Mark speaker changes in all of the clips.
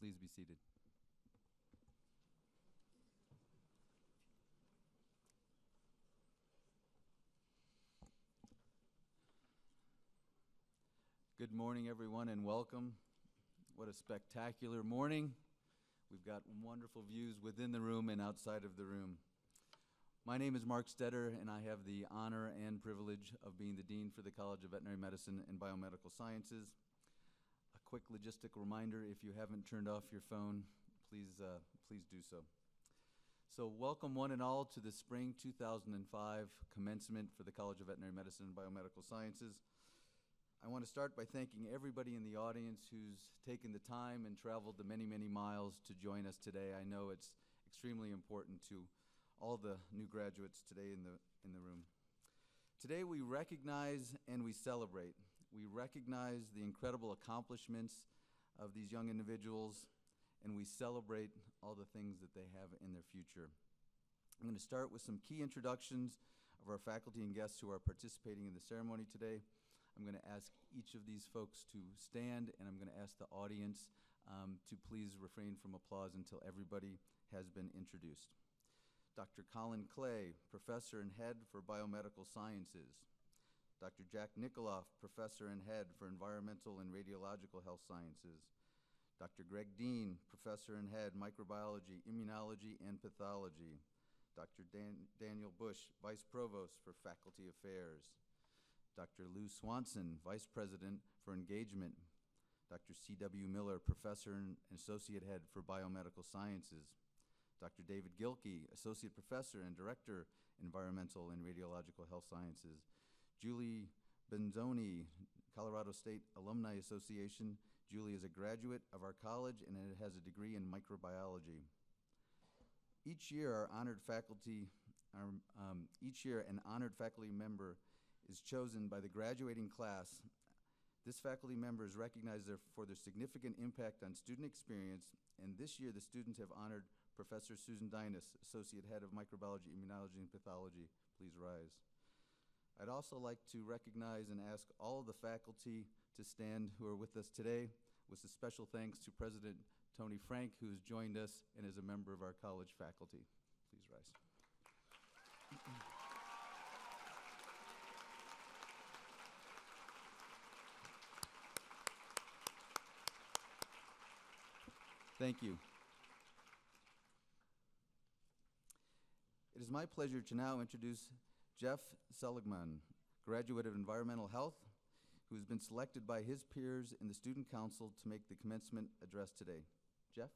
Speaker 1: Please be seated. Good morning, everyone, and welcome. What a spectacular morning. We've got wonderful views within the room and outside of the room. My name is Mark Stetter, and I have the honor and privilege of being the Dean for the College of Veterinary Medicine and Biomedical Sciences. A quick logistic reminder, if you haven't turned off your phone, please do so. So welcome one and all to the Spring 2005 Commencement for the College of Veterinary Medicine and Biomedical Sciences. I want to start by thanking everybody in the audience who's taken the time and traveled the many, many miles to join us today. I know it's extremely important to all the new graduates today in the room. Today we recognize and we celebrate. We recognize the incredible accomplishments of these young individuals, and we celebrate all the things that they have in their future. I'm going to start with some key introductions of our faculty and guests who are participating in the ceremony today. I'm going to ask each of these folks to stand, and I'm going to ask the audience to please refrain from applause until everybody has been introduced. Dr. Colin Clay, Professor and Head for Biomedical Sciences. Dr. Jack Nikoloff, Professor and Head for Environmental and Radiological Health Sciences. Dr. Greg Dean, Professor and Head, Microbiology, Immunology, and Pathology. Dr. Daniel Bush, Vice Provost for Faculty Affairs. Dr. Lou Swanson, Vice President for Engagement. Dr. C.W. Miller, Professor and Associate Head for Biomedical Sciences. Dr. David Gilkey, Associate Professor and Director, Environmental and Radiological Health Sciences. Julie Benzoni, Colorado State Alumni Association. Julie is a graduate of our college and has a degree in microbiology. Each year, an honored faculty member is chosen by the graduating class. This faculty member is recognized for their significant impact on student experience, and this year the students have honored Professor Susan Dinas, Associate Head of Microbiology, Immunology, and Pathology. Please rise. I'd also like to recognize and ask all of the faculty to stand who are with us today, with a special thanks to President Tony Frank, who has joined us and is a member of our college faculty. Please rise. Thank you. It is my pleasure to now introduce Jeff Seligman, graduate of Environmental Health, who has been selected by his peers in the Student Council to make the commencement address today. Jeff?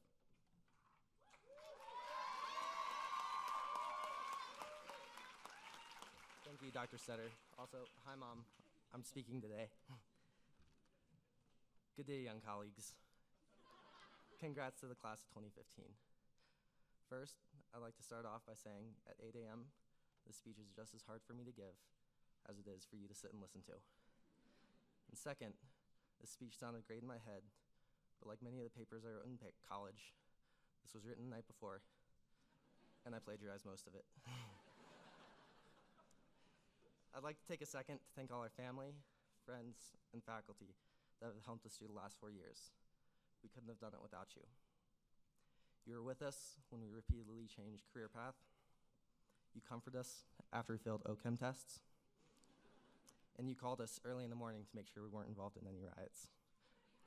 Speaker 2: Thank you, Dr. Stetter. Also, hi, Mom. I'm speaking today. Good day, young colleagues. Congrats to the class of 2015. First, I'd like to start off by saying at 8 a.m., this speech is just as hard for me to give as it is for you to sit and listen to. And second, this speech sounded great in my head, but like many of the papers I wrote in college, this was written the night before, and I plagiarized most of it. I'd like to take a second to thank all our family, friends, and faculty that have helped us through the last 4 years. We couldn't have done it without you. You were with us when we repeatedly changed career path. You comforted us after we failed OCHEM tests. And you called us early in the morning to make sure we weren't involved in any riots.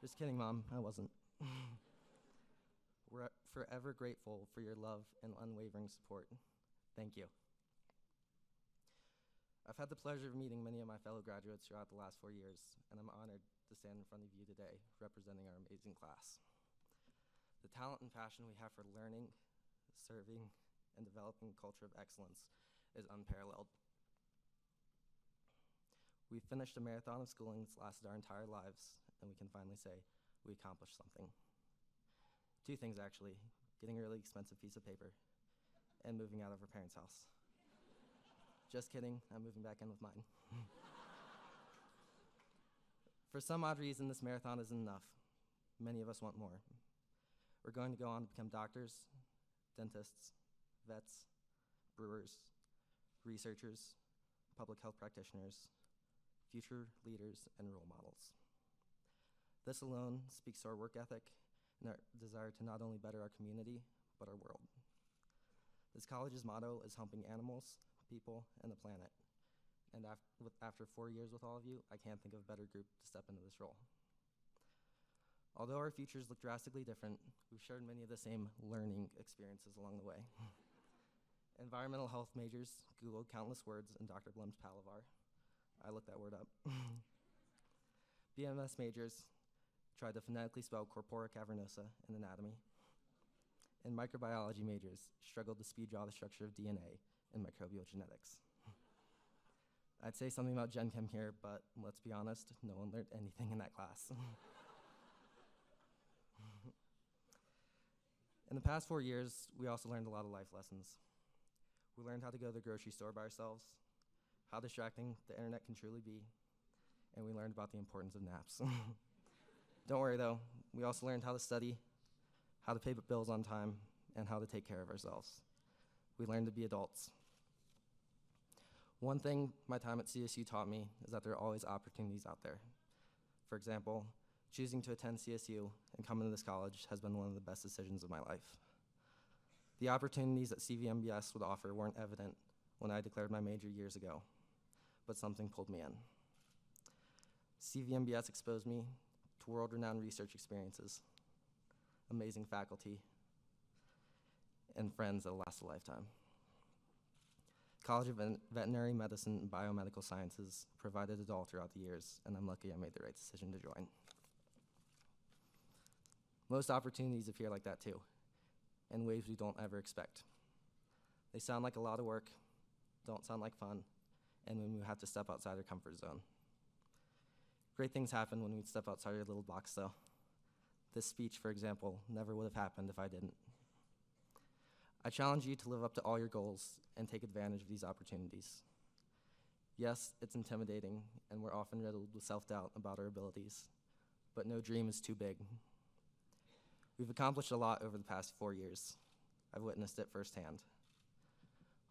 Speaker 2: Just kidding, Mom, I wasn't. We're forever grateful for your love and unwavering support. Thank you. I've had the pleasure of meeting many of my fellow graduates throughout the last 4 years, and I'm honored to stand in front of you today representing our amazing class. The talent and passion we have for learning, serving, and developing a culture of excellence is unparalleled. We've finished a marathon of schooling that's lasted our entire lives, and we can finally say we accomplished something. 2 things, actually: getting a really expensive piece of paper and moving out of our parents' house. Just kidding, I'm moving back in with mine. For some odd reason, this marathon isn't enough. Many of us want more. We're going to go on to become doctors, dentists, vets, brewers, researchers, public health practitioners, future leaders, and role models. This alone speaks to our work ethic and our desire to not only better our community, but our world. This college's motto is helping animals, people, and the planet. And after 4 years with all of you, I can't think of a better group to step into this role. Although our futures look drastically different, we've shared many of the same learning experiences along the way. Environmental health majors Googled countless words in Dr. Blum's palaver. I looked that word up. BMS majors tried to phonetically spell corpora cavernosa in anatomy. And microbiology majors struggled to speed draw the structure of DNA in microbial genetics. I'd say something about Gen Chem here, but let's be honest, no one learned anything in that class. In the past 4 years, we also learned a lot of life lessons. We learned how to go to the grocery store by ourselves, how distracting the internet can truly be, and we learned about the importance of naps. Don't worry though, we also learned how to study, how to pay bills on time, and how to take care of ourselves. We learned to be adults. One thing my time at CSU taught me is that there are always opportunities out there. For example, choosing to attend CSU and come into this college has been one of the best decisions of my life. The opportunities that CVMBS would offer weren't evident when I declared my major years ago, but something pulled me in. CVMBS exposed me to world-renowned research experiences, amazing faculty, and friends that'll last a lifetime. College of Veterinary Medicine and Biomedical Sciences provided it all throughout the years, and I'm lucky I made the right decision to join. Most opportunities appear like that too, in ways we don't ever expect. They sound like a lot of work, don't sound like fun, and when we have to step outside our comfort zone. Great things happen when we step outside our little box though. This speech, for example, never would have happened if I didn't. I challenge you to live up to all your goals and take advantage of these opportunities. Yes, it's intimidating, and we're often riddled with self-doubt about our abilities, but no dream is too big. We've accomplished a lot over the past 4 years. I've witnessed it firsthand,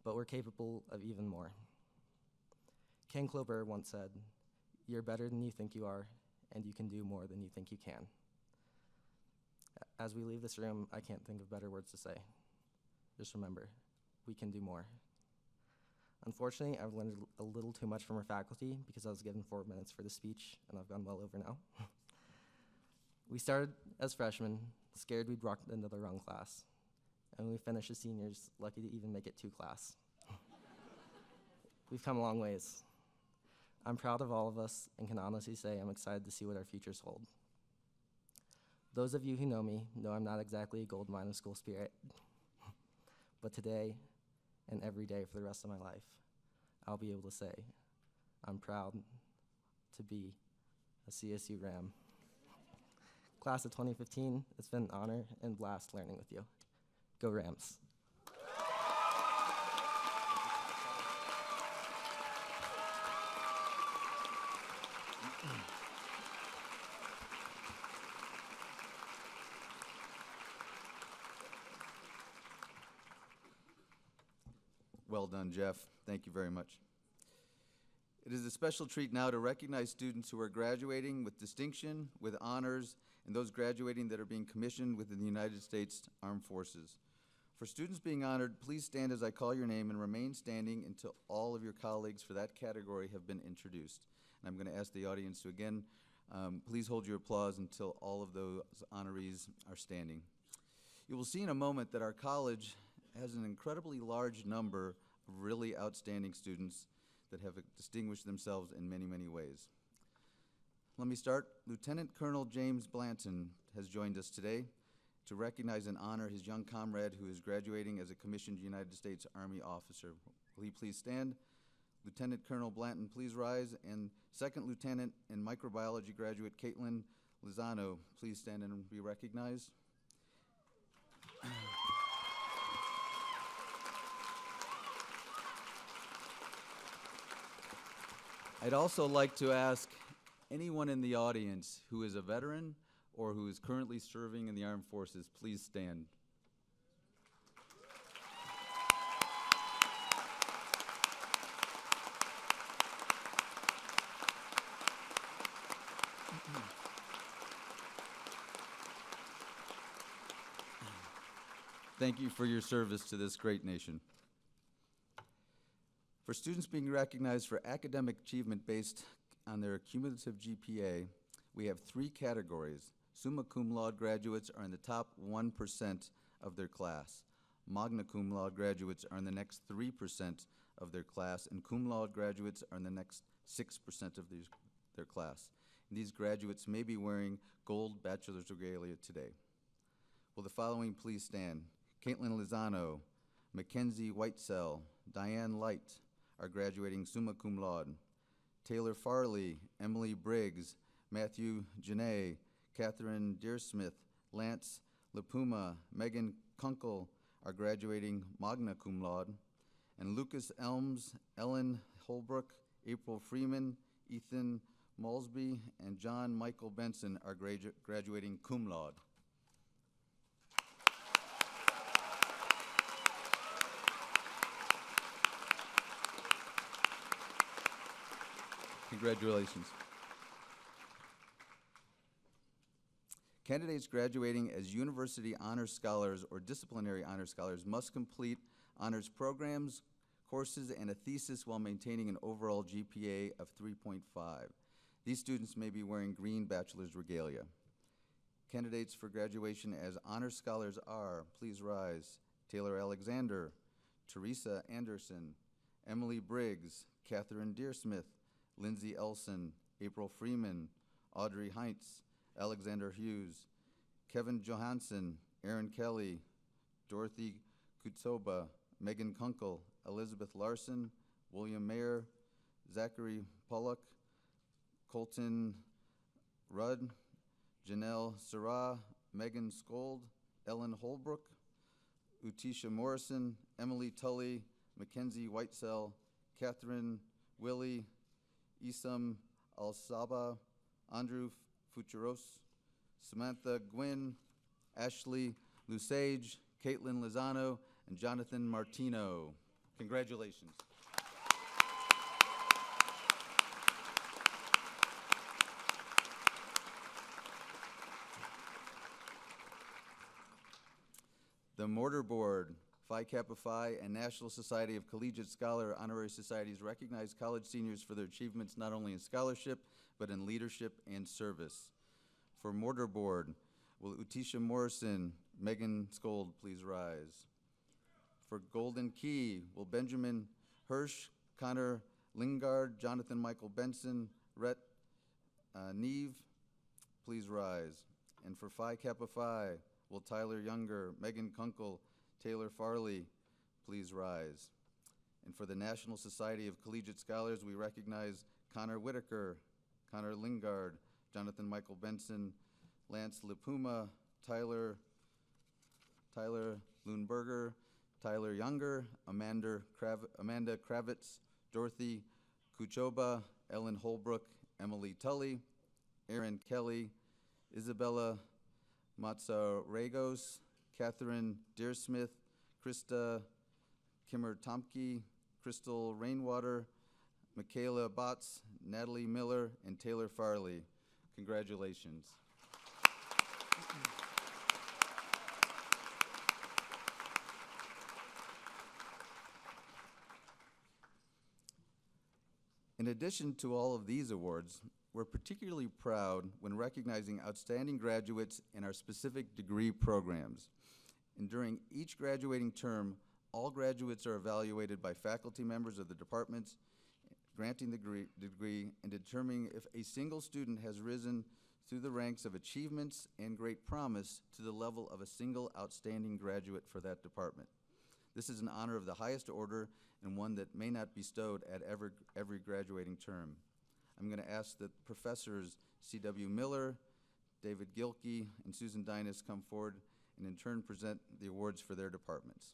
Speaker 2: but we're capable of even more. Ken Klober once said, "You're better than you think you are, and you can do more than you think you can." As we leave this room, I can't think of better words to say. Just remember, we can do more. Unfortunately, I've learned a little too much from our faculty because I was given 4 minutes for the speech, and I've gone well over now. We started as freshmen, scared we'd walked into the wrong class. And when we finished as seniors, lucky to even make it to class. We've come a long ways. I'm proud of all of us and can honestly say I'm excited to see what our futures hold. Those of you who know me know I'm not exactly a gold mine of school spirit. But today and every day for the rest of my life, I'll be able to say I'm proud to be a CSU Ram. Class of 2015, it's been an honor and blast learning with you. Go Rams.
Speaker 1: Well done, Jeff. Thank you very much. It is a special treat now to recognize students who are graduating with distinction, with honors, and those graduating that are being commissioned within the United States Armed Forces. For students being honored, please stand as I call your name and remain standing until all of your colleagues for that category have been introduced. And I'm going to ask the audience to again, please hold your applause until all of those honorees are standing. You will see in a moment that our college has an incredibly large number of really outstanding students that have distinguished themselves in many, many ways. Let me start. Lieutenant Colonel James Blanton has joined us today to recognize and honor his young comrade who is graduating as a commissioned United States Army officer. Will he please stand? Lieutenant Colonel Blanton, please rise. And Second Lieutenant and microbiology graduate Caitlin Lozano, please stand and be recognized. I'd also like to ask anyone in the audience who is a veteran or who is currently serving in the armed forces, please stand. Thank you for your service to this great nation. For students being recognized for academic achievement based on their cumulative GPA, we have 3 categories. Summa cum laude graduates are in the top 1% of their class. Magna cum laude graduates are in the next 3% of their class, and cum laude graduates are in the next 6% of their class. And these graduates may be wearing gold bachelor's regalia today. Will the following please stand? Caitlin Lozano, Mackenzie Whitesell, Diane Light are graduating summa cum laude. Taylor Farley, Emily Briggs, Matthew Janae, Catherine Deersmith, Lance Lapuma, Megan Kunkel are graduating magna cum laude. And Lucas Elms, Ellen Holbrook, April Freeman, Ethan Malsby, and John Michael Benson are graduating cum laude. Congratulations. Candidates graduating as University Honor Scholars or Disciplinary Honor Scholars must complete honors programs, courses, and a thesis while maintaining an overall GPA of 3.5. These students may be wearing green bachelor's regalia. Candidates for graduation as Honor Scholars are, please rise, Taylor Alexander, Teresa Anderson, Emily Briggs, Catherine Deersmith, Lindsay Elson, April Freeman, Audrey Heinz, Alexander Hughes, Kevin Johansson, Aaron Kelly, Dorothy Kutsoba, Megan Kunkel, Elizabeth Larson, William Mayer, Zachary Pollock, Colton Rudd, Janelle Sarah, Megan Skold, Ellen Holbrook, Utisha Morrison, Emily Tully, Mackenzie Whitesell, Catherine Willie, Isam Al-Saba, Andrew Futuros, Samantha Gwynn, Ashley Lusage, Caitlin Lozano, and Jonathan Martino. Congratulations. The Mortar Board, Phi Kappa Phi, and National Society of Collegiate Scholar Honorary Societies recognize college seniors for their achievements not only in scholarship, but in leadership and service. For Mortar Board, will Utisha Morrison, Megan Skold please rise? For Golden Key, will Benjamin Hirsch, Connor Lingard, Jonathan Michael Benson, Rhett Neve please rise? And for Phi Kappa Phi, will Tyler Younger, Megan Kunkel, Taylor Farley please rise? And for the National Society of Collegiate Scholars, we recognize Connor Whitaker, Connor Lingard, Jonathan Michael Benson, Lance Lipuma, Tyler Lundberger, Tyler Younger, Amanda Kravitz, Dorothy Kuchoba, Ellen Holbrook, Emily Tully, Aaron Kelly, Isabella Matsaragos, Catherine Deersmith, Krista Kimmer-Tomke, Crystal Rainwater, Michaela Botts, Natalie Miller, and Taylor Farley. Congratulations. In addition to all of these awards, we're particularly proud when recognizing outstanding graduates in our specific degree programs. And during each graduating term, all graduates are evaluated by faculty members of the departments granting the degree and determining if a single student has risen through the ranks of achievements and great promise to the level of a single outstanding graduate for that department. This is an honor of the highest order and one that may not be bestowed at every graduating term. I'm going to ask that Professors C.W. Miller, David Gilkey, and Susan Dinas come forward and in turn present the awards for their departments.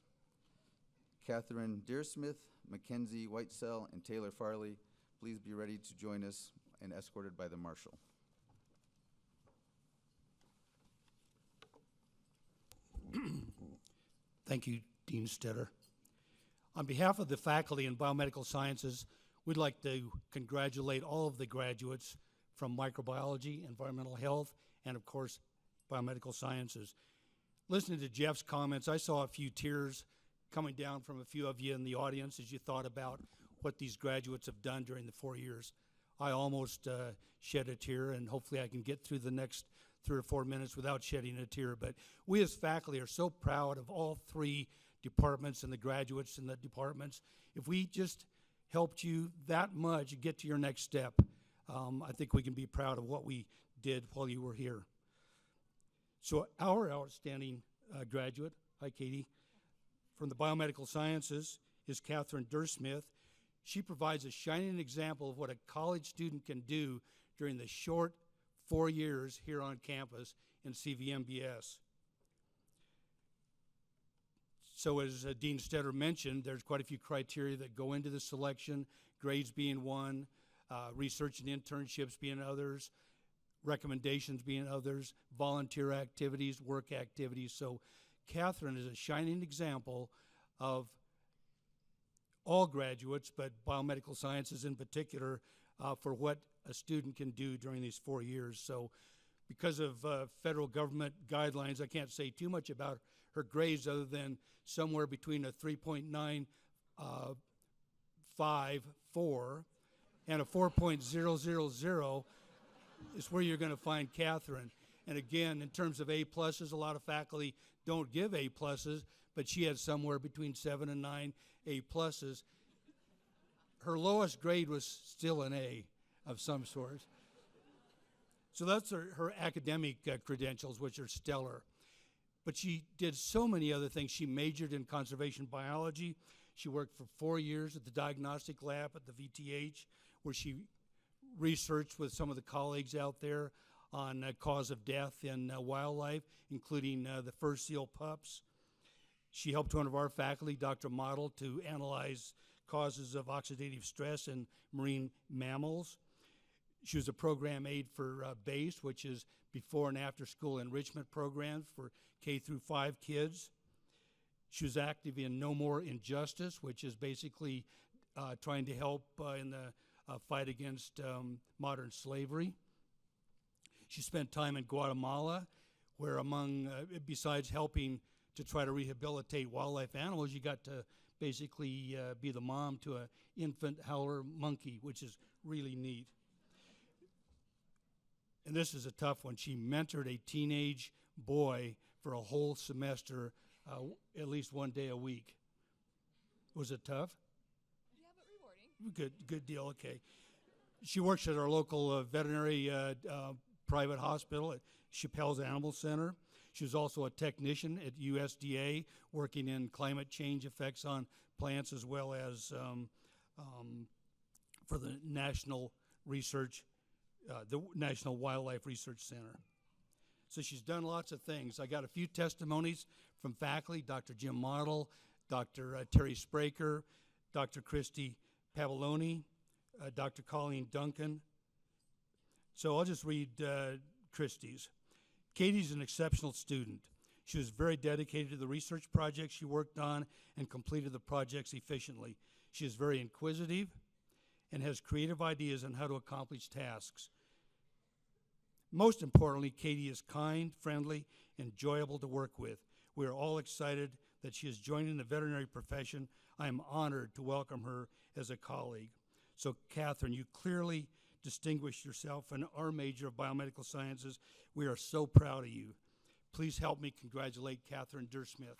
Speaker 1: Catherine Deersmith, Mackenzie Whitesell, and Taylor Farley, please be ready to join us and escorted by the Marshal.
Speaker 3: Thank you, Dean Stetter. On behalf of the faculty in biomedical sciences, we'd like to congratulate all of the graduates from microbiology, environmental health, and of course, biomedical sciences. listening to Jeff's comments, I saw a few tears coming down from a few of you in the audience as you thought about what these graduates have done during the 4 years. I almost shed a tear, and hopefully I can get through the next 3 or 4 minutes without shedding a tear. But we as faculty are so proud of all 3 departments and the graduates in the departments. If we just helped you that much get to your next step, I think we can be proud of what we did while you were here. So our outstanding graduate, hi Katie, from the Biomedical Sciences is Catherine Dursmith. She provides a shining example of what a college student can do during the short 4 years here on campus in CVMBS. So as Dean Stetter mentioned, there's quite a few criteria that go into the selection, grades being one, research and internships being others, recommendations being others, volunteer activities, work activities. So Catherine is a shining example of all graduates, but biomedical sciences in particular, for what a student can do during these 4 years. So because of federal government guidelines, I can't say too much about her grades other than somewhere between a 3.954 and a 4.000 is where you're going to find Catherine. And again, in terms of A pluses, a lot of faculty don't give A pluses, but she had somewhere between 7 and 9 A pluses. Her lowest grade was still an A of some sort. So that's her academic credentials, which are stellar. But she did so many other things. She majored in conservation biology. She worked for 4 years at the diagnostic lab at the VTH, where she researched with some of the colleagues out there on cause of death in wildlife, including the fur seal pups. She helped one of our faculty, Dr. Model, to analyze causes of oxidative stress in marine mammals. She was a program aide for BASE, which is before and after school enrichment programs for K through 5 kids. She was active in No More Injustice, which is basically trying to help in the fight against modern slavery. She spent time in Guatemala, where besides helping to try to rehabilitate wildlife animals, you got to basically be the mom to an infant howler monkey, which is really neat. And this is a tough one. She mentored a teenage boy for a whole semester, at least 1 day a week. Was it tough?
Speaker 4: Yeah, but rewarding.
Speaker 3: Good deal, okay. She works at our local veterinary private hospital at Chappelle's Animal Center. She was also a technician at USDA, working in climate change effects on plants, as well as for the National Wildlife Research Center. So she's done lots of things. I got a few testimonies from faculty, Dr. Jim Model, Dr. Terry Spraker, Dr. Christy Pavoloni, Dr. Colleen Duncan. So I'll just read Christy's. Katie's an exceptional student. She was very dedicated to the research projects she worked on and completed the projects efficiently. She is very inquisitive and has creative ideas on how to accomplish tasks. Most importantly, Katie is kind, friendly, enjoyable to work with. We are all excited that she is joining the veterinary profession. I am honored to welcome her as a colleague. So, Catherine, you clearly distinguished yourself in our major of biomedical sciences. We are so proud of you. Please help me congratulate Catherine Dursmith.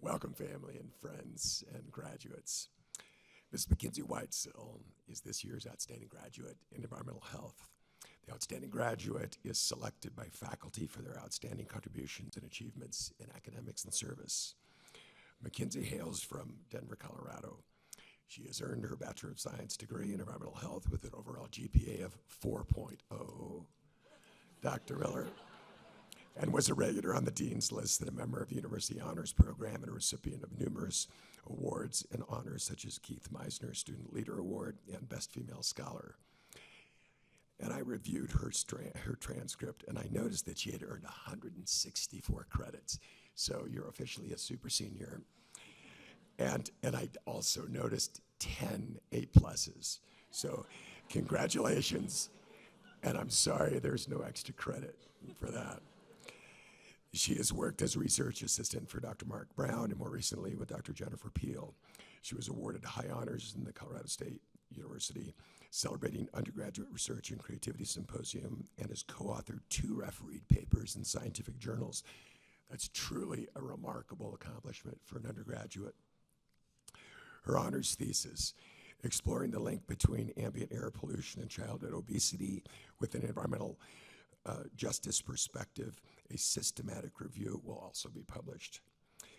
Speaker 5: Welcome, family and friends and graduates. Ms. Mackenzie Whitesill is this year's Outstanding Graduate in Environmental Health. The Outstanding Graduate is selected by faculty for their outstanding contributions and achievements in academics and service. Mackenzie hails from Denver, Colorado. She has earned her Bachelor of Science degree in Environmental Health with an overall GPA of 4.0. Dr. Miller and was a regular on the Dean's List and a member of the University Honors Program and a recipient of numerous awards and honors such as Keith Meisner Student Leader Award and Best Female Scholar. And I reviewed her transcript, and I noticed that she had earned 164 credits. So you're officially a super senior. And I also noticed 10 A+. So congratulations. And I'm sorry there's no extra credit for that. She has worked as a research assistant for Dr. Mark Brown and more recently with Dr. Jennifer Peel. She was awarded high honors in the Colorado State University Celebrating Undergraduate Research and Creativity Symposium and has co-authored 2 refereed papers in scientific journals. That's truly a remarkable accomplishment for an undergraduate. Her honors thesis, exploring the link between ambient air pollution and childhood obesity with an environmental justice perspective, a systematic review will also be published.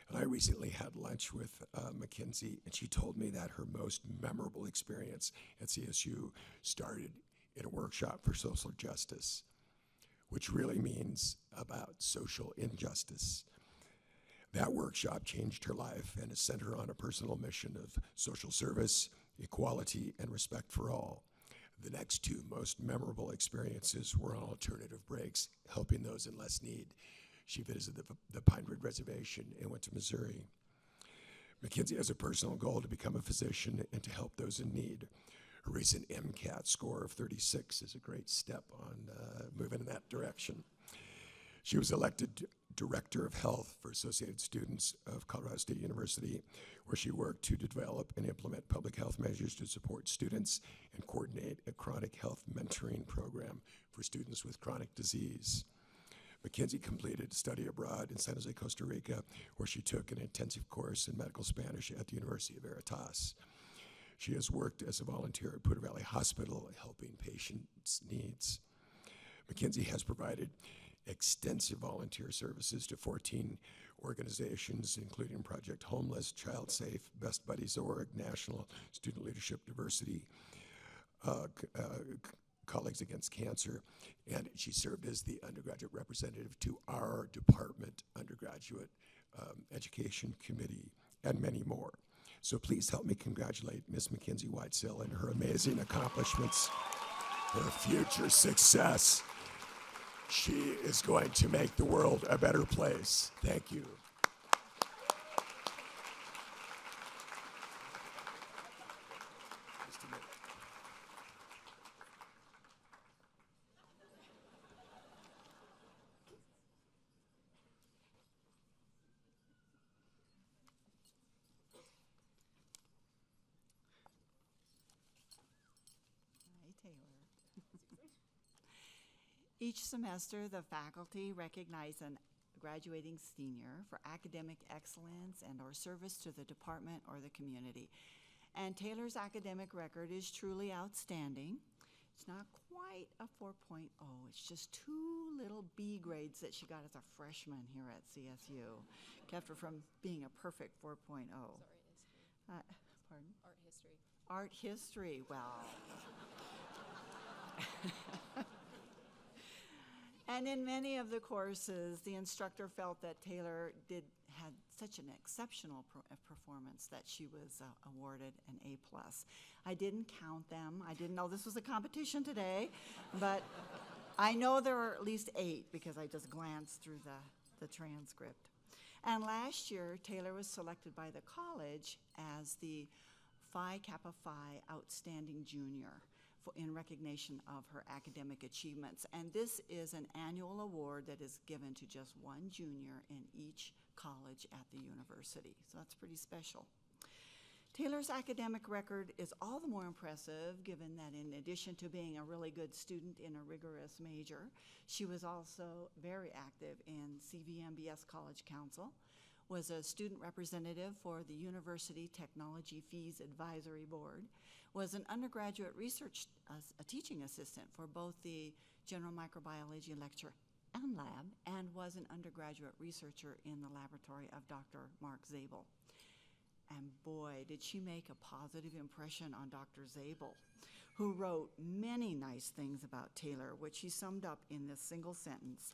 Speaker 5: And I recently had lunch with Mackenzie, and she told me that her most memorable experience at CSU started in a workshop for social justice, which really means about social injustice. That workshop changed her life and is centered on a personal mission of social service, equality, and respect for all. The next 2 most memorable experiences were on alternative breaks, helping those in less need. She visited the Pine Ridge Reservation and went to Missouri. Mackenzie has a personal goal to become a physician and to help those in need. Her recent MCAT score of 36 is a great step on moving in that direction. She was elected Director of Health for Associated Students of Colorado State University, where she worked to develop and implement public health measures to support students and coordinate a chronic health mentoring program for students with chronic disease. Mackenzie completed study abroad in San Jose, Costa Rica, where she took an intensive course in medical Spanish at the University of Veritas. She has worked as a volunteer at Poudre Valley Hospital, helping patients' needs. Mackenzie has provided extensive volunteer services to 14 organizations, including Project Homeless, Child Safe, Best Buddies Org, National Student Leadership Diversity, Colleagues Against Cancer, and she served as the undergraduate representative to our department undergraduate education committee, and many more. So please help me congratulate Ms. Mackenzie Whitesill and her amazing accomplishments, her future success. She is going to make the world a better place. Thank you. Just a minute.
Speaker 6: Hi, Taylor. Each semester, the faculty recognize a graduating senior for academic excellence and or service to the department or the community. And Taylor's academic record is truly outstanding. It's not quite a 4.0. It's just 2 little B grades that she got as a freshman here at CSU. Kept her from being a perfect 4.0.
Speaker 4: Sorry, history.
Speaker 6: Pardon?
Speaker 4: Art history.
Speaker 6: Art history, well. And in many of the courses, the instructor felt that Taylor had such an exceptional performance that she was awarded an A+. I didn't count them. I didn't know this was a competition today, but I know there are at least 8 because I just glanced through the transcript. And last year, Taylor was selected by the college as the Phi Kappa Phi Outstanding Junior in recognition of her academic achievements. And this is an annual award that is given to just 1 junior in each college at the university. So that's pretty special. Taylor's academic record is all the more impressive given that in addition to being a really good student in a rigorous major, she was also very active in CVMBS College Council, was a student representative for the University Technology Fees Advisory Board, was an undergraduate research teaching assistant for both the General Microbiology lecture and lab, and was an undergraduate researcher in the laboratory of Dr. Mark Zabel. And boy, did she make a positive impression on Dr. Zabel, who wrote many nice things about Taylor, which he summed up in this single sentence.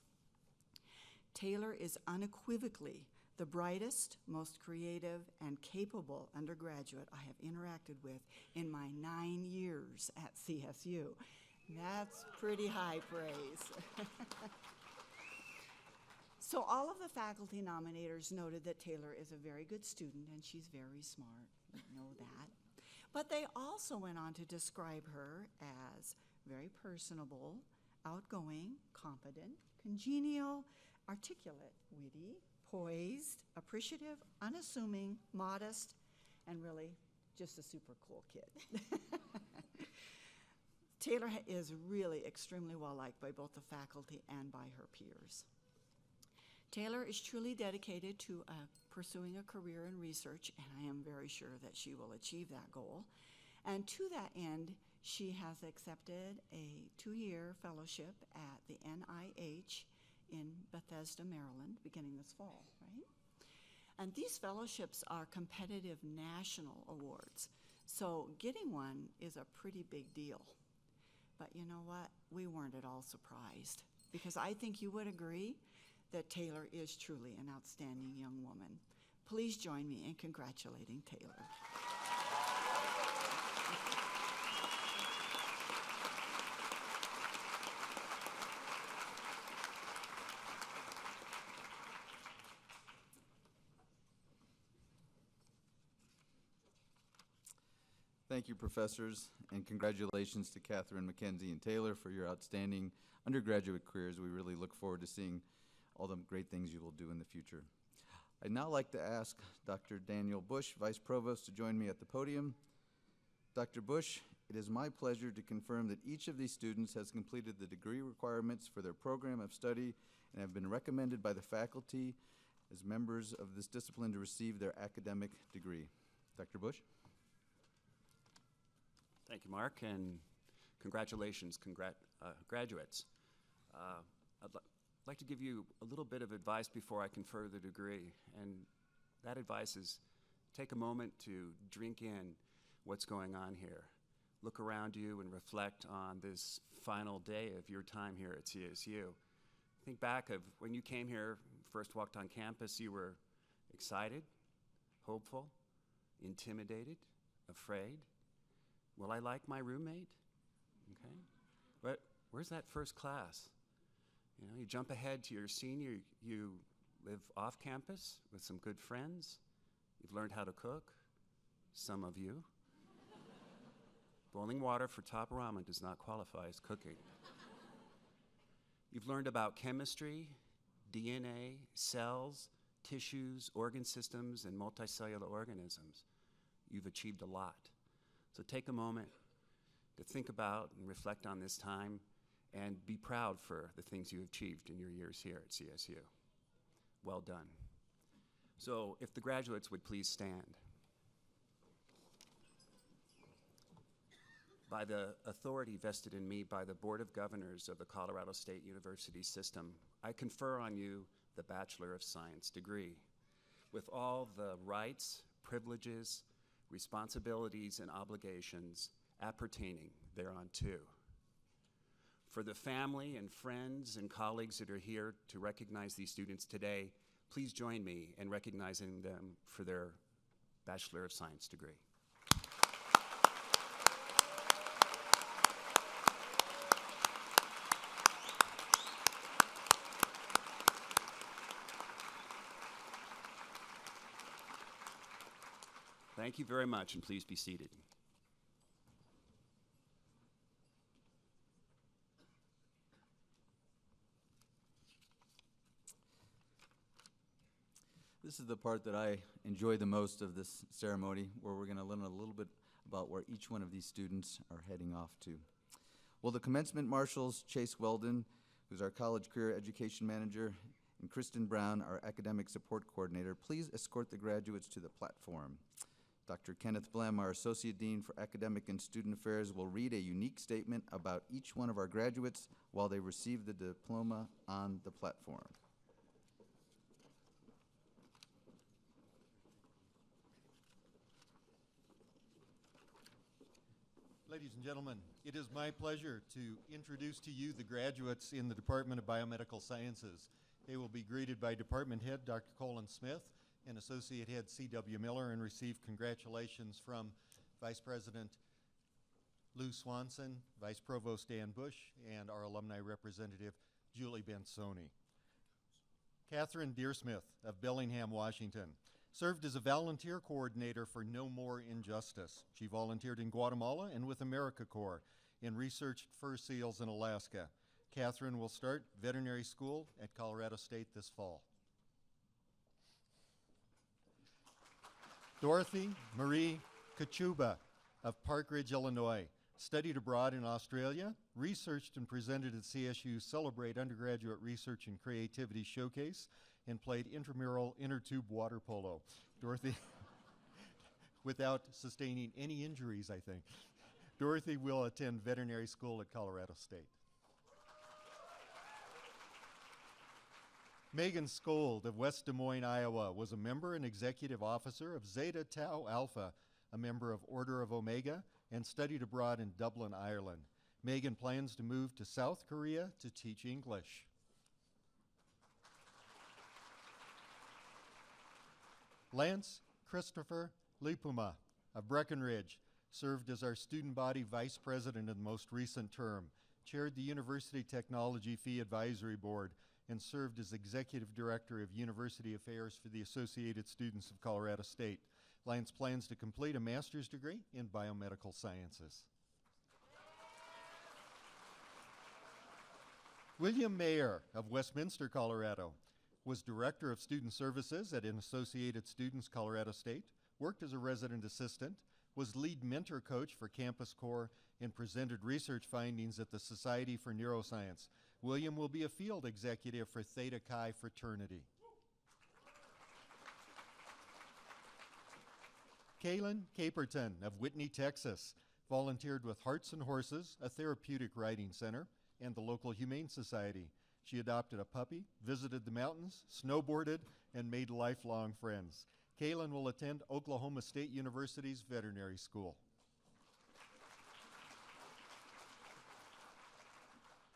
Speaker 6: Taylor is unequivocally the brightest, most creative, and capable undergraduate I have interacted with in my 9 years at CSU. That's pretty high praise. So all of the faculty nominators noted that Taylor is a very good student and she's very smart. We know that. But they also went on to describe her as very personable, outgoing, competent, congenial, articulate, witty, poised, appreciative, unassuming, modest, and really just a super cool kid. Taylor is really extremely well liked by both the faculty and by her peers. Taylor is truly dedicated to pursuing a career in research, and I am very sure that she will achieve that goal. And to that end, she has accepted a 2-year fellowship at the NIH in Bethesda, Maryland, beginning this fall, right? And these fellowships are competitive national awards, so getting one is a pretty big deal. But you know what? We weren't at all surprised, because I think you would agree that Taylor is truly an outstanding young woman. Please join me in congratulating Taylor.
Speaker 1: Thank you, professors, and congratulations to Catherine, Mackenzie, and Taylor for your outstanding undergraduate careers. We really look forward to seeing all the great things you will do in the future. I'd now like to ask Dr. Daniel Bush, Vice Provost, to join me at the podium. Dr. Bush, it is my pleasure to confirm that each of these students has completed the degree requirements for their program of study and have been recommended by the faculty as members of this discipline to receive their academic degree. Dr. Bush?
Speaker 7: Thank you, Mark, and congratulations, graduates. I'd like to give you a little bit of advice before I confer the degree, and that advice is take a moment to drink in what's going on here. Look around you and reflect on this final day of your time here at CSU. Think back of when you came here, first walked on campus, you were excited, hopeful, intimidated, afraid. Will I like my roommate? Okay. But where's that first class? You know, you jump ahead to your senior, you live off campus with some good friends. You've learned how to cook, some of you. Boiling water for top ramen does not qualify as cooking. You've learned about chemistry, DNA, cells, tissues, organ systems, and multicellular organisms. You've achieved a lot. So take a moment to think about and reflect on this time and be proud for the things you achieved in your years here at CSU. Well done. So if the graduates would please stand. By the authority vested in me by the Board of Governors of the Colorado State University System, I confer on you the Bachelor of Science degree with all the rights, privileges, responsibilities, and obligations appertaining thereunto. For the family and friends and colleagues that are here to recognize these students today, please join me in recognizing them for their Bachelor of Science degree. Thank you very much, and please be seated.
Speaker 1: This is the part that I enjoy the most of this ceremony, where we're going to learn a little bit about where each one of these students are heading off to. Will the commencement marshals, Chase Weldon, who's our college career education manager, and Kristen Brown, our academic support coordinator, please escort the graduates to the platform. Dr. Kenneth Blem, our Associate Dean for Academic and Student Affairs, will read a unique statement about each one of our graduates while they receive the diploma on the platform.
Speaker 8: Ladies and gentlemen, it is my pleasure to introduce to you the graduates in the Department of Biomedical Sciences. They will be greeted by Department Head Dr. Colin Smith and Associate Head C.W. Miller and receive congratulations from Vice President Lou Swanson, Vice Provost Dan Bush, and our alumni representative Julie Bensoni. Catherine Deersmith of Bellingham, Washington, served as a volunteer coordinator for No More Injustice. She volunteered in Guatemala and with AmeriCorps and researched fur seals in Alaska. Catherine will start veterinary school at Colorado State this fall. Dorothy Marie Kachuba of Park Ridge, Illinois, studied abroad in Australia, researched and presented at CSU's Celebrate Undergraduate Research and Creativity Showcase, and played intramural inner tube water polo. Dorothy, without sustaining any injuries, I think. Dorothy will attend veterinary school at Colorado State. Megan Skold of West Des Moines, Iowa, was a member and executive officer of Zeta Tau Alpha, a member of Order of Omega, and studied abroad in Dublin, Ireland. Megan plans to move to South Korea to teach English. Lance Christopher Lipuma of Breckenridge served as our student body vice president in the most recent term, chaired the University Technology Fee Advisory Board, and served as executive director of university affairs for the Associated Students of Colorado State. Lance plans to complete a master's degree in biomedical sciences. William Mayer of Westminster, Colorado, was director of student services at an Associated Students Colorado State, worked as a resident assistant, was lead mentor coach for Campus Corps, and presented research findings at the Society for Neuroscience. William will be a field executive for Theta Chi fraternity. Kaylin Caperton of Whitney, Texas, volunteered with Hearts and Horses, a therapeutic riding center, and the local Humane Society. She adopted a puppy, visited the mountains, snowboarded, and made lifelong friends. Kaylin will attend Oklahoma State University's veterinary school.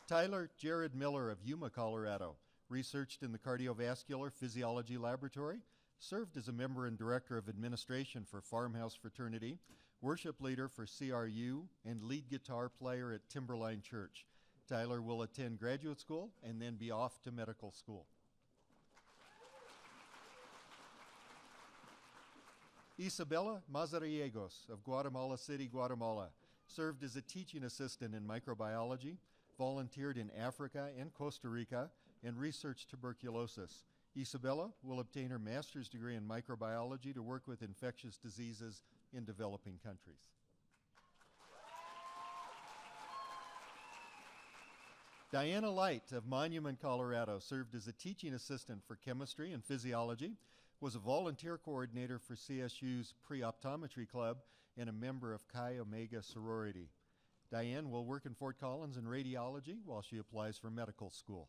Speaker 8: Tyler Jared Miller of Yuma, Colorado, researched in the Cardiovascular Physiology Laboratory, served as a member and director of administration for Farmhouse Fraternity, worship leader for CRU, and lead guitar player at Timberline Church. Tyler will attend graduate school and then be off to medical school. Isabella Mazariegos of Guatemala City, Guatemala, served as a teaching assistant in microbiology, volunteered in Africa and Costa Rica, and researched tuberculosis. Isabella will obtain her master's degree in microbiology to work with infectious diseases in developing countries. Diana Light of Monument, Colorado, served as a teaching assistant for chemistry and physiology, was a volunteer coordinator for CSU's pre-optometry club, and a member of Chi Omega sorority. Diane will work in Fort Collins in radiology while she applies for medical school.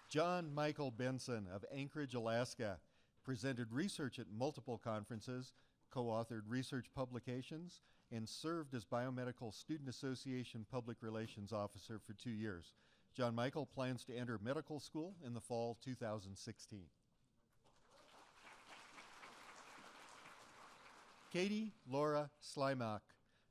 Speaker 8: John Michael Benson of Anchorage, Alaska, presented research at multiple conferences, co-authored research publications, and served as Biomedical Student Association Public Relations Officer for 2 years. John Michael plans to enter medical school in the fall 2016. Katie Laura Slimak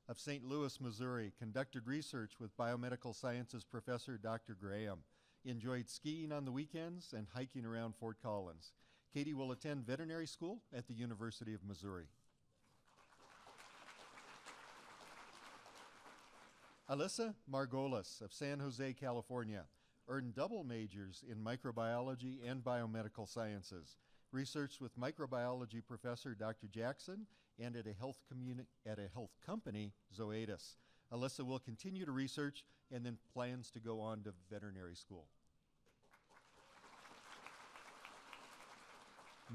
Speaker 8: of St. Louis, Missouri, conducted research with biomedical sciences professor Dr. Graham, enjoyed skiing on the weekends and hiking around Fort Collins. Katie will attend veterinary school at the University of Missouri. Alyssa Margolis of San Jose, California, earned double majors in microbiology and biomedical sciences, researched with microbiology professor Dr. Jackson and at a health company, Zoetis. Alyssa will continue to research and then plans to go on to veterinary school.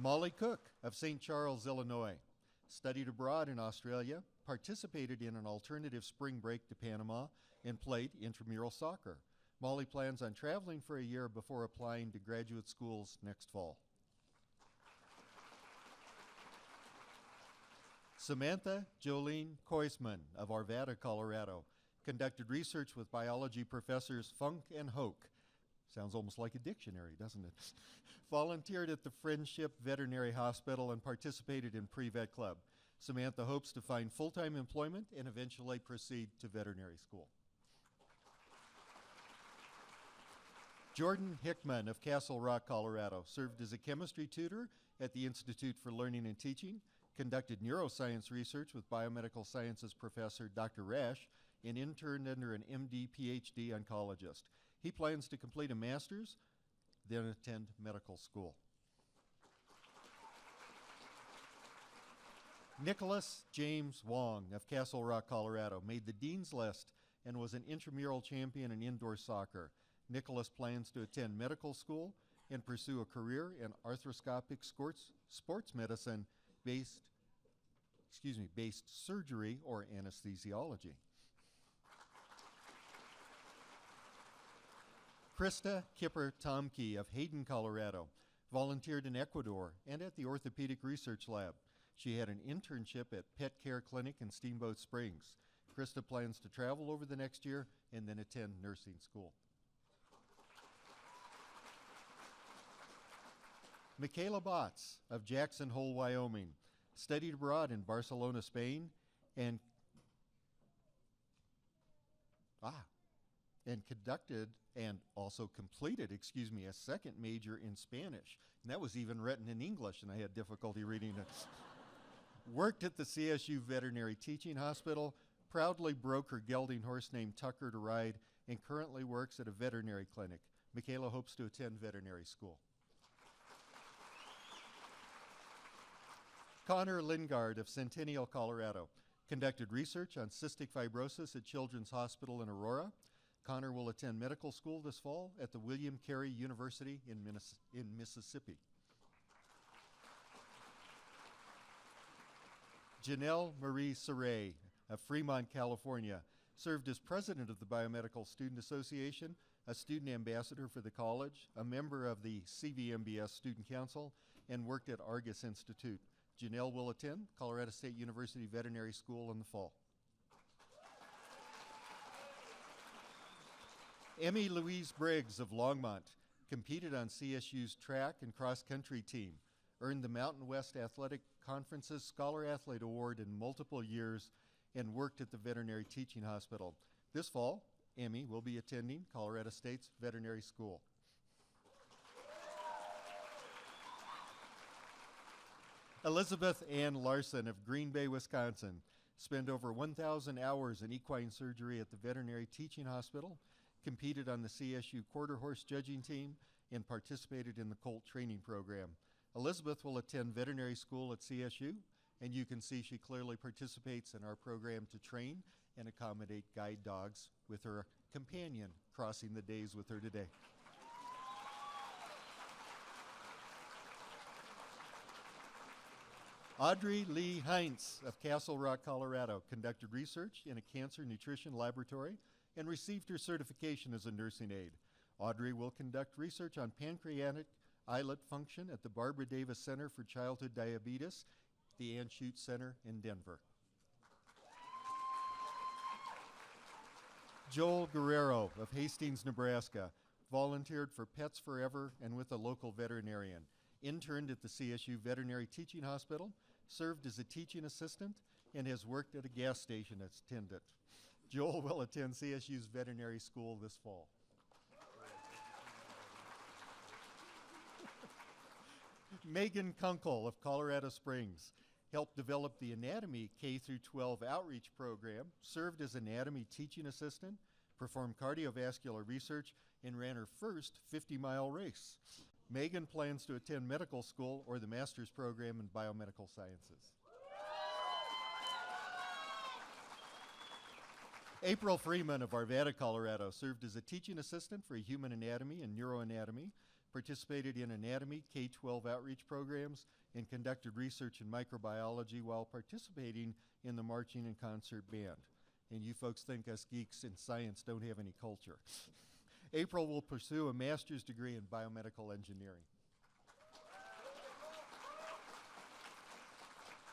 Speaker 8: Molly Cook of St. Charles, Illinois, studied abroad in Australia, participated in an alternative spring break to Panama, and played intramural soccer. Molly plans on traveling for a year before applying to graduate schools next fall. Samantha Jolene Koisman of Arvada, Colorado, conducted research with biology professors Funk and Hoke. Sounds almost like a dictionary, doesn't it? Volunteered at the Friendship Veterinary Hospital and participated in Pre-Vet Club. Samantha hopes to find full-time employment and eventually proceed to veterinary school. Jordan Hickman of Castle Rock, Colorado, served as a chemistry tutor at the Institute for Learning and Teaching, conducted neuroscience research with biomedical sciences professor Dr. Rash, and interned under an MD PhD oncologist. He plans to complete a master's, then attend medical school. Nicholas James Wong of Castle Rock, Colorado, made the Dean's List and was an intramural champion in indoor soccer. Nicholas plans to attend medical school and pursue a career in arthroscopic sports medicine based surgery or anesthesiology. Krista Kipper-Tomke of Hayden, Colorado, volunteered in Ecuador and at the Orthopedic Research Lab. She had an internship at Pet Care Clinic in Steamboat Springs. Krista plans to travel over the next year and then attend nursing school. Michaela Botts of Jackson Hole, Wyoming, studied abroad in Barcelona, Spain, and conducted and also completed, a second major in Spanish. And that was even written in English, and I had difficulty reading it. Worked at the CSU Veterinary Teaching Hospital, proudly broke her gelding horse named Tucker to ride, and currently works at a veterinary clinic. Michaela hopes to attend veterinary school. Connor Lingard of Centennial, Colorado, conducted research on cystic fibrosis at Children's Hospital in Aurora. Connor will attend medical school this fall at the William Carey University in Mississippi. Janelle Marie Saray of Fremont, California, served as president of the Biomedical Student Association, a student ambassador for the college, a member of the CVMBS Student Council, and worked at Argus Institute. Janelle will attend Colorado State University Veterinary School in the fall. Emmy Louise Briggs of Longmont competed on CSU's track and cross-country team, earned the Mountain West Athletic Conference's Scholar Athlete Award in multiple years, and worked at the Veterinary Teaching Hospital. This fall, Emmy will be attending Colorado State's veterinary school. Elizabeth Ann Larson of Green Bay, Wisconsin, spent over 1,000 hours in equine surgery at the Veterinary Teaching Hospital, competed on the CSU quarter horse judging team, and participated in the colt training program. Elizabeth will attend veterinary school at CSU, and you can see she clearly participates in our program to train and accommodate guide dogs, with her companion crossing the days with her today. Audrey Lee Heinz of Castle Rock, Colorado, conducted research in a cancer nutrition laboratory and received her certification as a nursing aide. Audrey will conduct research on pancreatic islet function at the Barbara Davis Center for Childhood Diabetes, the Anschutz Center in Denver. Joel Guerrero of Hastings, Nebraska, volunteered for Pets Forever and with a local veterinarian, interned at the CSU Veterinary Teaching Hospital, served as a teaching assistant, and has worked at a gas station as attendant. Joel will attend CSU's veterinary school this fall. Megan Kunkel of Colorado Springs helped develop the Anatomy K-12 outreach program, served as anatomy teaching assistant, performed cardiovascular research, and ran her first 50-mile race. Megan plans to attend medical school or the master's program in biomedical sciences. April Freeman of Arvada, Colorado, served as a teaching assistant for human anatomy and neuroanatomy, participated in anatomy K-12 outreach programs, and conducted research in microbiology while participating in the marching and concert band. And you folks think us geeks in science don't have any culture. April will pursue a master's degree in biomedical engineering.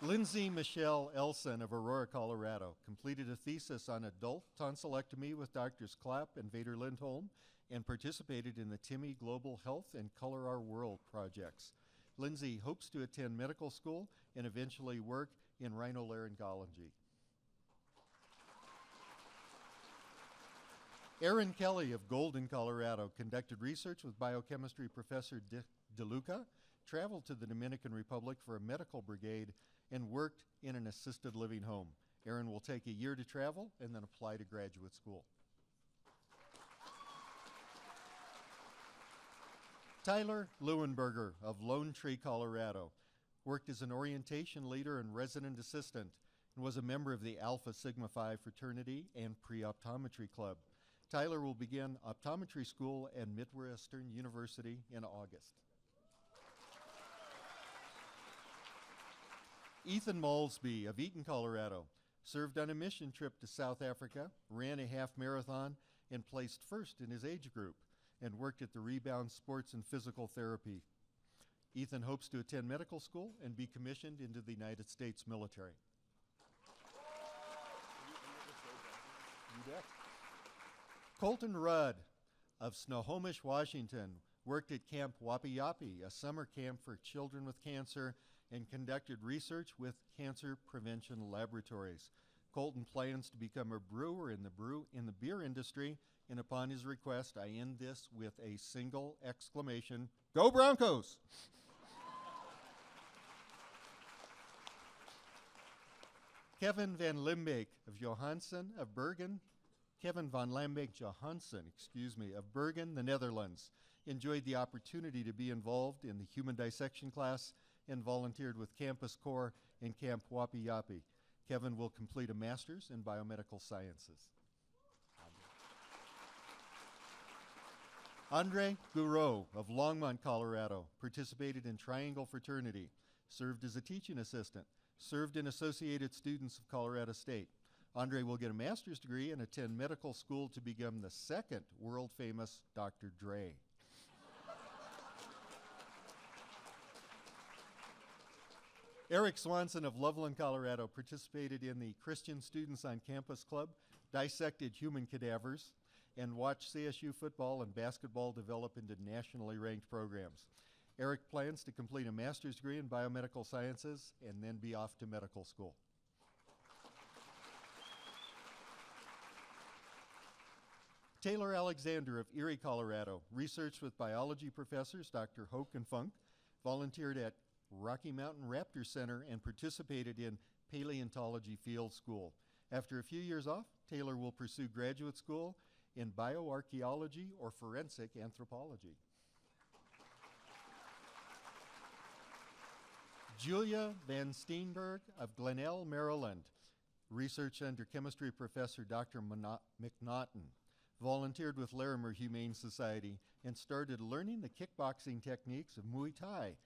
Speaker 8: Lindsay Michelle Elson of Aurora, Colorado, completed a thesis on adult tonsillectomy with Drs. Clapp and Vader Lindholm and participated in the TIMI Global Health and Color Our World projects. Lindsay hopes to attend medical school and eventually work in rhinolaryngology. Aaron Kelly of Golden, Colorado, conducted research with biochemistry professor DeLuca, traveled to the Dominican Republic for a medical brigade, and worked in an assisted living home. Aaron will take a year to travel and then apply to graduate school. Tyler Leuenberger of Lone Tree, Colorado, worked as an orientation leader and resident assistant and was a member of the Alpha Sigma Phi fraternity and pre-optometry club. Tyler will begin optometry school at Midwestern University in August. Ethan Malsby of Eaton, Colorado, served on a mission trip to South Africa, ran a half marathon, and placed first in his age group, and worked at the Rebound Sports and Physical Therapy. Ethan hopes to attend medical school and be commissioned into the United States military. Colton Rudd of Snohomish, Washington, worked at Camp Wapi Yapi, a summer camp for children with cancer, and conducted research with cancer prevention laboratories. Colton plans to become a brewer in the beer industry, and upon his request, I end this with a single exclamation, "Go Broncos!" Kevin van Limbeek of Johansen of Bergen, Kevin van Lambeek Johansen, of Bergen, the Netherlands, enjoyed the opportunity to be involved in the human dissection class and volunteered with Campus Corps and Camp Wapi Yapi. Kevin will complete a master's in biomedical sciences. Andre Gouraud of Longmont, Colorado, participated in Triangle Fraternity, served as a teaching assistant, served in Associated Students of Colorado State. Andre will get a master's degree and attend medical school to become the second world-famous Dr. Dre. Eric Swanson of Loveland, Colorado, participated in the Christian Students on Campus Club, dissected human cadavers, and watched CSU football and basketball develop into nationally ranked programs. Eric plans to complete a master's degree in biomedical sciences and then be off to medical school. Taylor Alexander of Erie, Colorado, researched with biology professors Dr. Hoke and Funk, volunteered at Rocky Mountain Raptor Center, and participated in paleontology field school. After a few years off, Taylor will pursue graduate school in bioarchaeology or forensic anthropology. Julia Van Steenberg of Glenelg, Maryland, researched under chemistry professor Dr. McNaughton, volunteered with Larimer Humane Society, and started learning the kickboxing techniques of Muay Thai.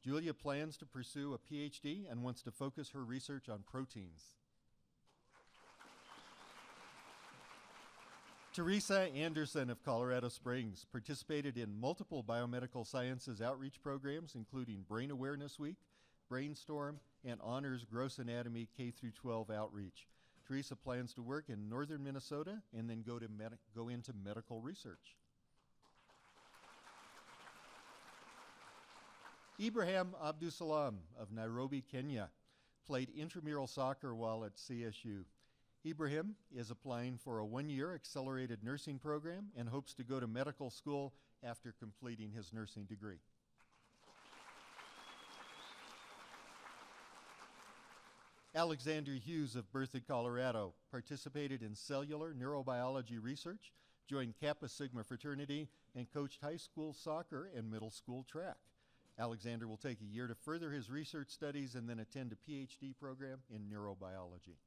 Speaker 8: Julia plans to pursue a PhD and wants to focus her research on proteins. Teresa Anderson of Colorado Springs participated in multiple biomedical sciences outreach programs, including Brain Awareness Week, Brainstorm, and Honors Gross Anatomy K-12 outreach. Teresa plans to work in northern Minnesota and then go into medical research. Ibrahim Abdusalam of Nairobi, Kenya, played intramural soccer while at CSU. Ibrahim is applying for a one-year accelerated nursing program and hopes to go to medical school after completing his nursing degree. Alexander Hughes of Berthoud, Colorado, participated in cellular neurobiology research, joined Kappa Sigma fraternity, and coached high school soccer and middle school track. Alexander will take a year to further his research studies and then attend a PhD program in neurobiology.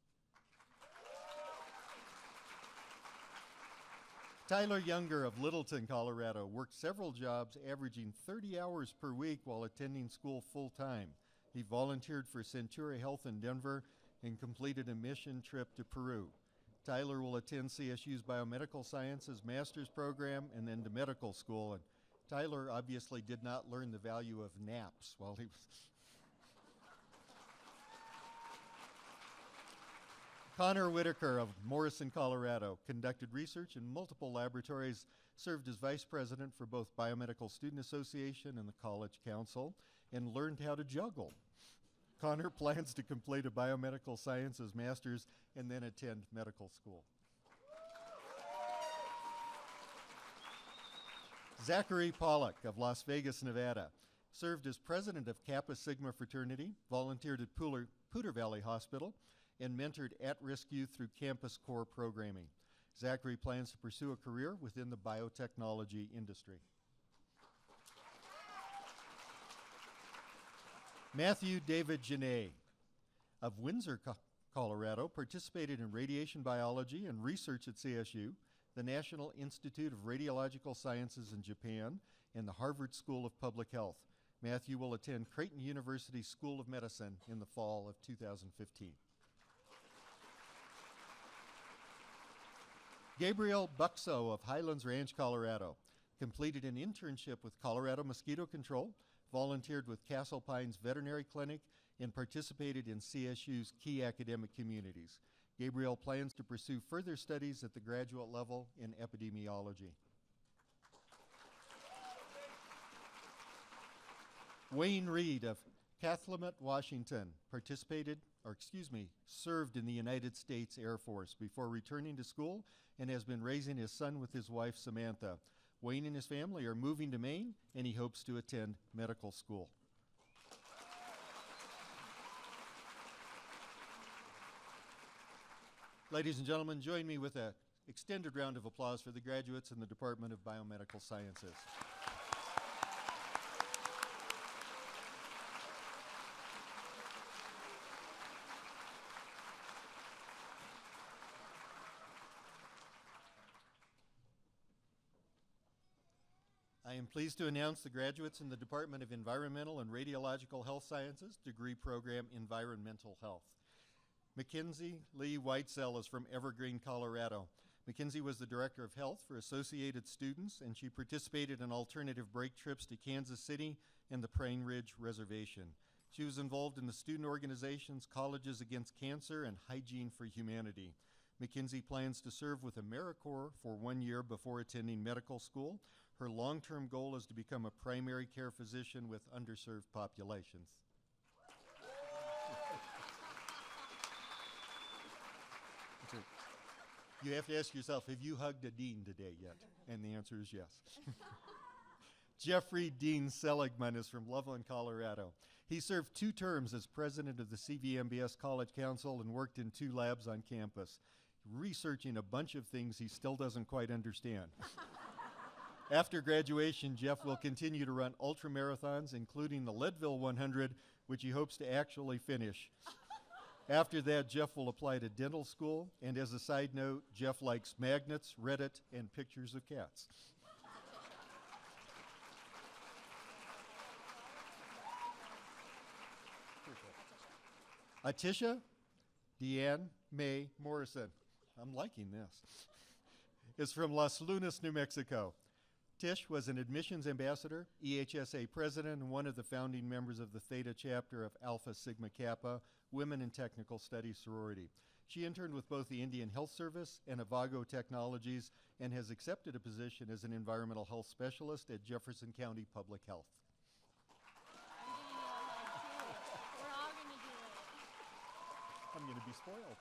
Speaker 8: Tyler Younger of Littleton, Colorado, worked several jobs averaging 30 hours per week while attending school full-time. He volunteered for Centura Health in Denver and completed a mission trip to Peru. Tyler will attend CSU's Biomedical Sciences Master's Program and then to medical school. And Tyler obviously did not learn the value of naps while he was... Connor Whitaker of Morrison, Colorado, conducted research in multiple laboratories, served as vice president for both Biomedical Student Association and the College Council, and learned how to juggle. Connor plans to complete a biomedical sciences master's and then attend medical school. Zachary Pollock of Las Vegas, Nevada, served as president of Kappa Sigma fraternity, volunteered at Poudre Valley Hospital, and mentored at-risk youth through campus core programming. Zachary plans to pursue a career within the biotechnology industry. Matthew David Genet of Windsor, Colorado, participated in radiation biology and research at CSU, the National Institute of Radiological Sciences in Japan, and the Harvard School of Public Health. Matthew will attend Creighton University School of Medicine in the fall of 2015. Gabriel Buxo of Highlands Ranch, Colorado, completed an internship with Colorado Mosquito Control, volunteered with Castle Pines Veterinary Clinic, and participated in CSU's key academic communities. Gabriel plans to pursue further studies at the graduate level in epidemiology. Wayne Reed of Calumet, Washington, served in the United States Air Force before returning to school and has been raising his son with his wife, Samantha. Wayne and his family are moving to Maine, and he hopes to attend medical school. Ladies and gentlemen, join me with an extended round of applause for the graduates in the Department of Biomedical Sciences. I am pleased to announce the graduates in the Department of Environmental and Radiological Health Sciences, degree program Environmental Health. Mackenzie Lee Whitesell is from Evergreen, Colorado. Mackenzie was the Director of Health for Associated Students, and she participated in alternative break trips to Kansas City and the Pine Ridge Reservation. She was involved in the student organizations Colleges Against Cancer and Hygiene for Humanity. Mackenzie plans to serve with AmeriCorps for 1 year before attending medical school. Her long-term goal is to become a primary care physician with underserved populations. You have to ask yourself, have you hugged a dean today yet? And the answer is yes. Jeffrey Dean Seligman is from Loveland, Colorado. He served 2 terms as president of the CVMBS College Council and worked in 2 labs on campus, researching a bunch of things he still doesn't quite understand. After graduation, Jeff will continue to run ultramarathons, including the Leadville 100, which he hopes to actually finish. After that, Jeff will apply to dental school, and as a side note, Jeff likes magnets, Reddit, and pictures of cats. Atisha Deanne May Morrison, I'm liking this, is from Las Lunas, New Mexico. Tish was an admissions ambassador, EHSA president, and one of the founding members of the Theta chapter of Alpha Sigma Kappa, Women in Technical Studies sorority. She interned with both the Indian Health Service and Avago Technologies and has accepted a position as an environmental health specialist at Jefferson County Public Health.
Speaker 4: We're all going to do it.
Speaker 8: I'm going to be spoiled.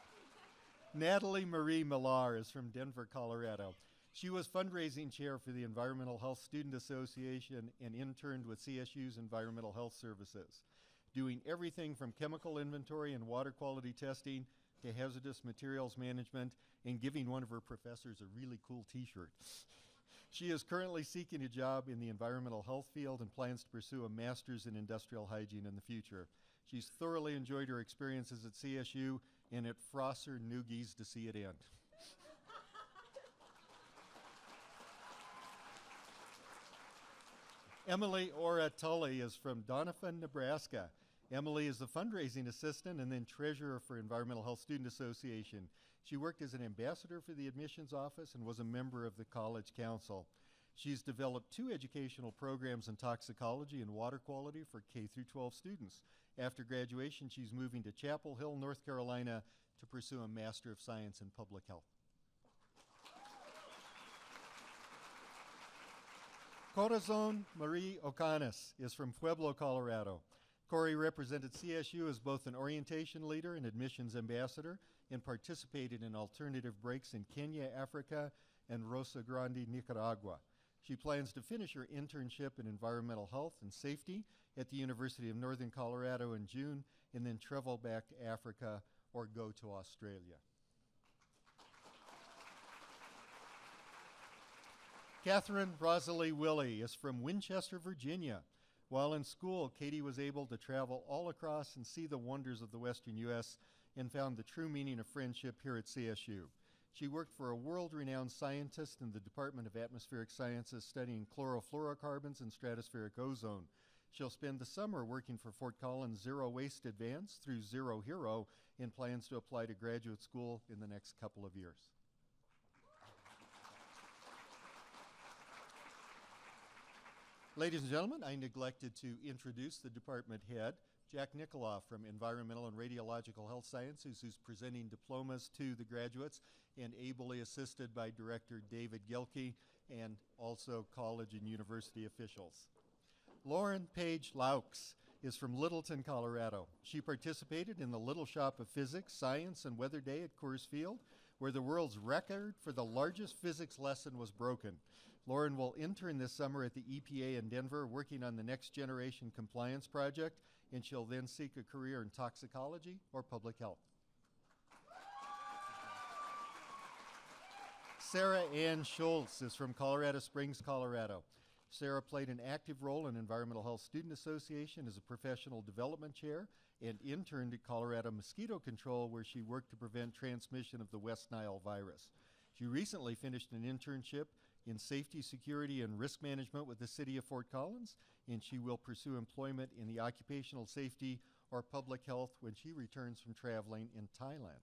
Speaker 8: Natalie Marie Millar is from Denver, Colorado. She was fundraising chair for the Environmental Health Student Association and interned with CSU's Environmental Health Services, doing everything from chemical inventory and water quality testing to hazardous materials management and giving one of her professors a really cool t-shirt. She is currently seeking a job in the environmental health field and plans to pursue a master's in industrial hygiene in the future. She's thoroughly enjoyed her experiences at CSU and at Frosser Noogies to see it end. Emily Ora Tully is from Doniphan, Nebraska. Emily is the fundraising assistant and then treasurer for Environmental Health Student Association. She worked as an ambassador for the admissions office and was a member of the college council. She's developed 2 educational programs in toxicology and water quality for K through 12 students. After graduation, she's moving to Chapel Hill, North Carolina to pursue a Master of Science in Public Health. Corazon Marie Ocanes is from Pueblo, Colorado. Corey represented CSU as both an orientation leader and admissions ambassador and participated in alternative breaks in Kenya, Africa, and Rosa Grande, Nicaragua. She plans to finish her internship in environmental health and safety at the University of Northern Colorado in June and then travel back to Africa or go to Australia. Catherine Rosalie Willie is from Winchester, Virginia. While in school, Katie was able to travel all across and see the wonders of the Western U.S. and found the true meaning of friendship here at CSU. She worked for a world-renowned scientist in the Department of Atmospheric Sciences studying chlorofluorocarbons and stratospheric ozone. She'll spend the summer working for Fort Collins Zero Waste Advance through Zero Hero and plans to apply to graduate school in the next couple of years. Ladies and gentlemen, I neglected to introduce the department head, Jack Nikoloff from Environmental and Radiological Health Sciences, who's presenting diplomas to the graduates and ably assisted by Director David Gilkey and also college and university officials. Lauren Page Laux is from Littleton, Colorado. She participated in the Little Shop of Physics, Science, and Weather Day at Coors Field, where the world's record for the largest physics lesson was broken. Lauren will intern this summer at the EPA in Denver working on the next generation compliance project, and she'll then seek a career in toxicology or public health. Sarah Ann Schultz is from Colorado Springs, Colorado. Sarah played an active role in Environmental Health Student Association as a professional development chair and interned at Colorado Mosquito Control, where she worked to prevent transmission of the West Nile virus. She recently finished an internship in safety, security, and risk management with the city of Fort Collins, and she will pursue employment in the occupational safety or public health when she returns from traveling in Thailand.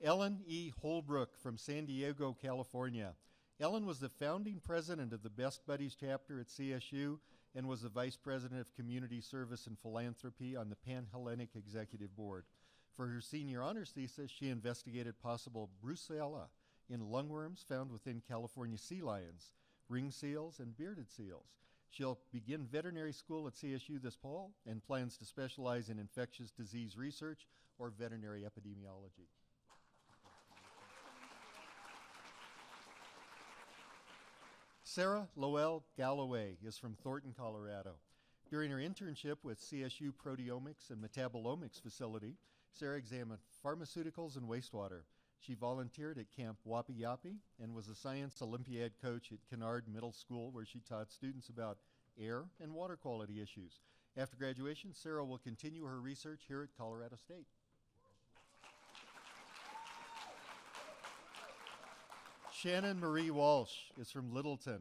Speaker 8: Ellen E. Holbrook from San Diego, California. Ellen was the founding president of the Best Buddies chapter at CSU and was the vice president of community service and philanthropy on the Pan-Hellenic Executive Board. For her senior honors thesis, she investigated possible brucella in lungworms found within California sea lions, ring seals, and bearded seals. She'll begin veterinary school at CSU this fall and plans to specialize in infectious disease research or veterinary epidemiology. Sarah Lowell Galloway is from Thornton, Colorado. During her internship with CSU Proteomics and Metabolomics facility, Sarah examined pharmaceuticals and wastewater. She volunteered at Camp Wapi Yapi and was a science Olympiad coach at Kennard Middle School, where she taught students about air and water quality issues. After graduation, Sarah will continue her research here at Colorado State. Shannon Marie Walsh is from Littleton.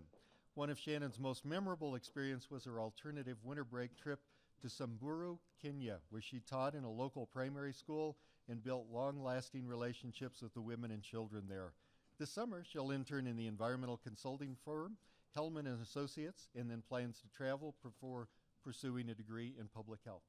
Speaker 8: One of Shannon's most memorable experiences was her alternative winter break trip to Samburu, Kenya, where she taught in a local primary school and built long-lasting relationships with the women and children there. This summer, she'll intern in the environmental consulting firm, Hellman and Associates, and then plans to travel before pursuing a degree in public health.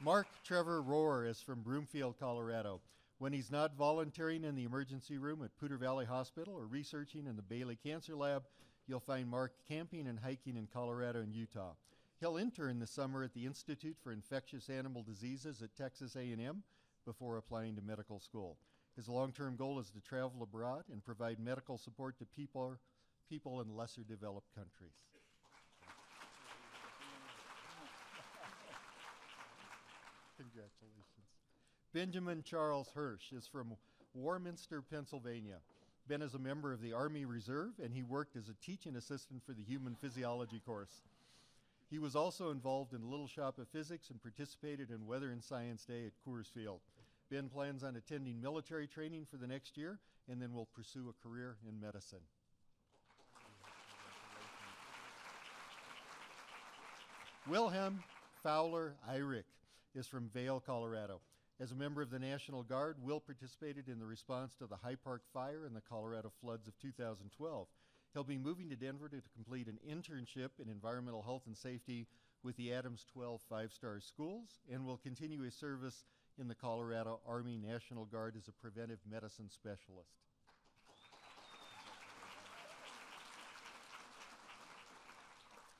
Speaker 8: Mark Trevor Rohr is from Broomfield, Colorado. When he's not volunteering in the emergency room at Poudre Valley Hospital or researching in the Bailey Cancer Lab, you'll find Mark camping and hiking in Colorado and Utah. He'll intern this summer at the Institute for Infectious Animal Diseases at Texas A&M before applying to medical school. His long-term goal is to travel abroad and provide medical support to people in lesser developed countries. Congratulations. Benjamin Charles Hirsch is from Warminster, Pennsylvania. Ben is a member of the Army Reserve, and he worked as a teaching assistant for the Human Physiology course. He was also involved in the Little Shop of Physics and participated in Weather and Science Day at Coors Field. Ben plans on attending military training for the next year and then will pursue a career in medicine. Wilhelm Fowler Eyrich is from Vail, Colorado. As a member of the National Guard, Will participated in the response to the High Park Fire and the Colorado floods of 2012. He'll be moving to Denver to complete an internship in environmental health and safety with the Adams 12 five-star schools and will continue his service in the Colorado Army National Guard as a preventive medicine specialist.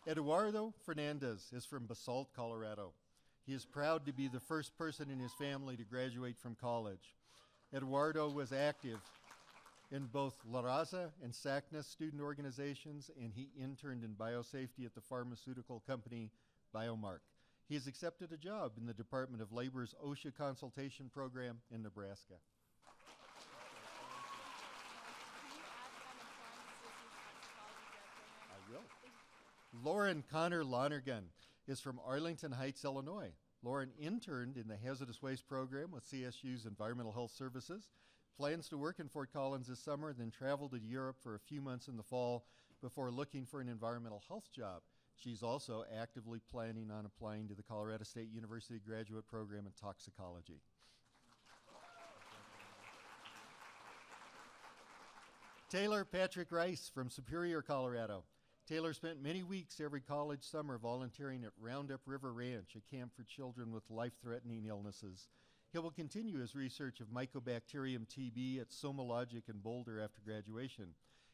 Speaker 8: Eduardo Fernandez is from Basalt, Colorado. He is proud to be the first person in his family to graduate from college. Eduardo was active in both La Raza and SACNA student organizations, and he interned in biosafety at the pharmaceutical company Biomark. He has accepted a job in the Department of Labor's OSHA consultation program in Nebraska. I will. Lauren Connor Lonergan is from Arlington Heights, Illinois. Lauren interned in the hazardous waste program with CSU's Environmental Health Services, plans to work in Fort Collins this summer, then travel to Europe for a few months in the fall before looking for an environmental health job. She's also actively planning on applying to the Colorado State University graduate program in toxicology. Taylor Patrick Rice from Superior, Colorado. Taylor spent many weeks every college summer volunteering at Roundup River Ranch, a camp for children with life-threatening illnesses. He will continue his research of Mycobacterium TB at SomaLogic in Boulder after graduation.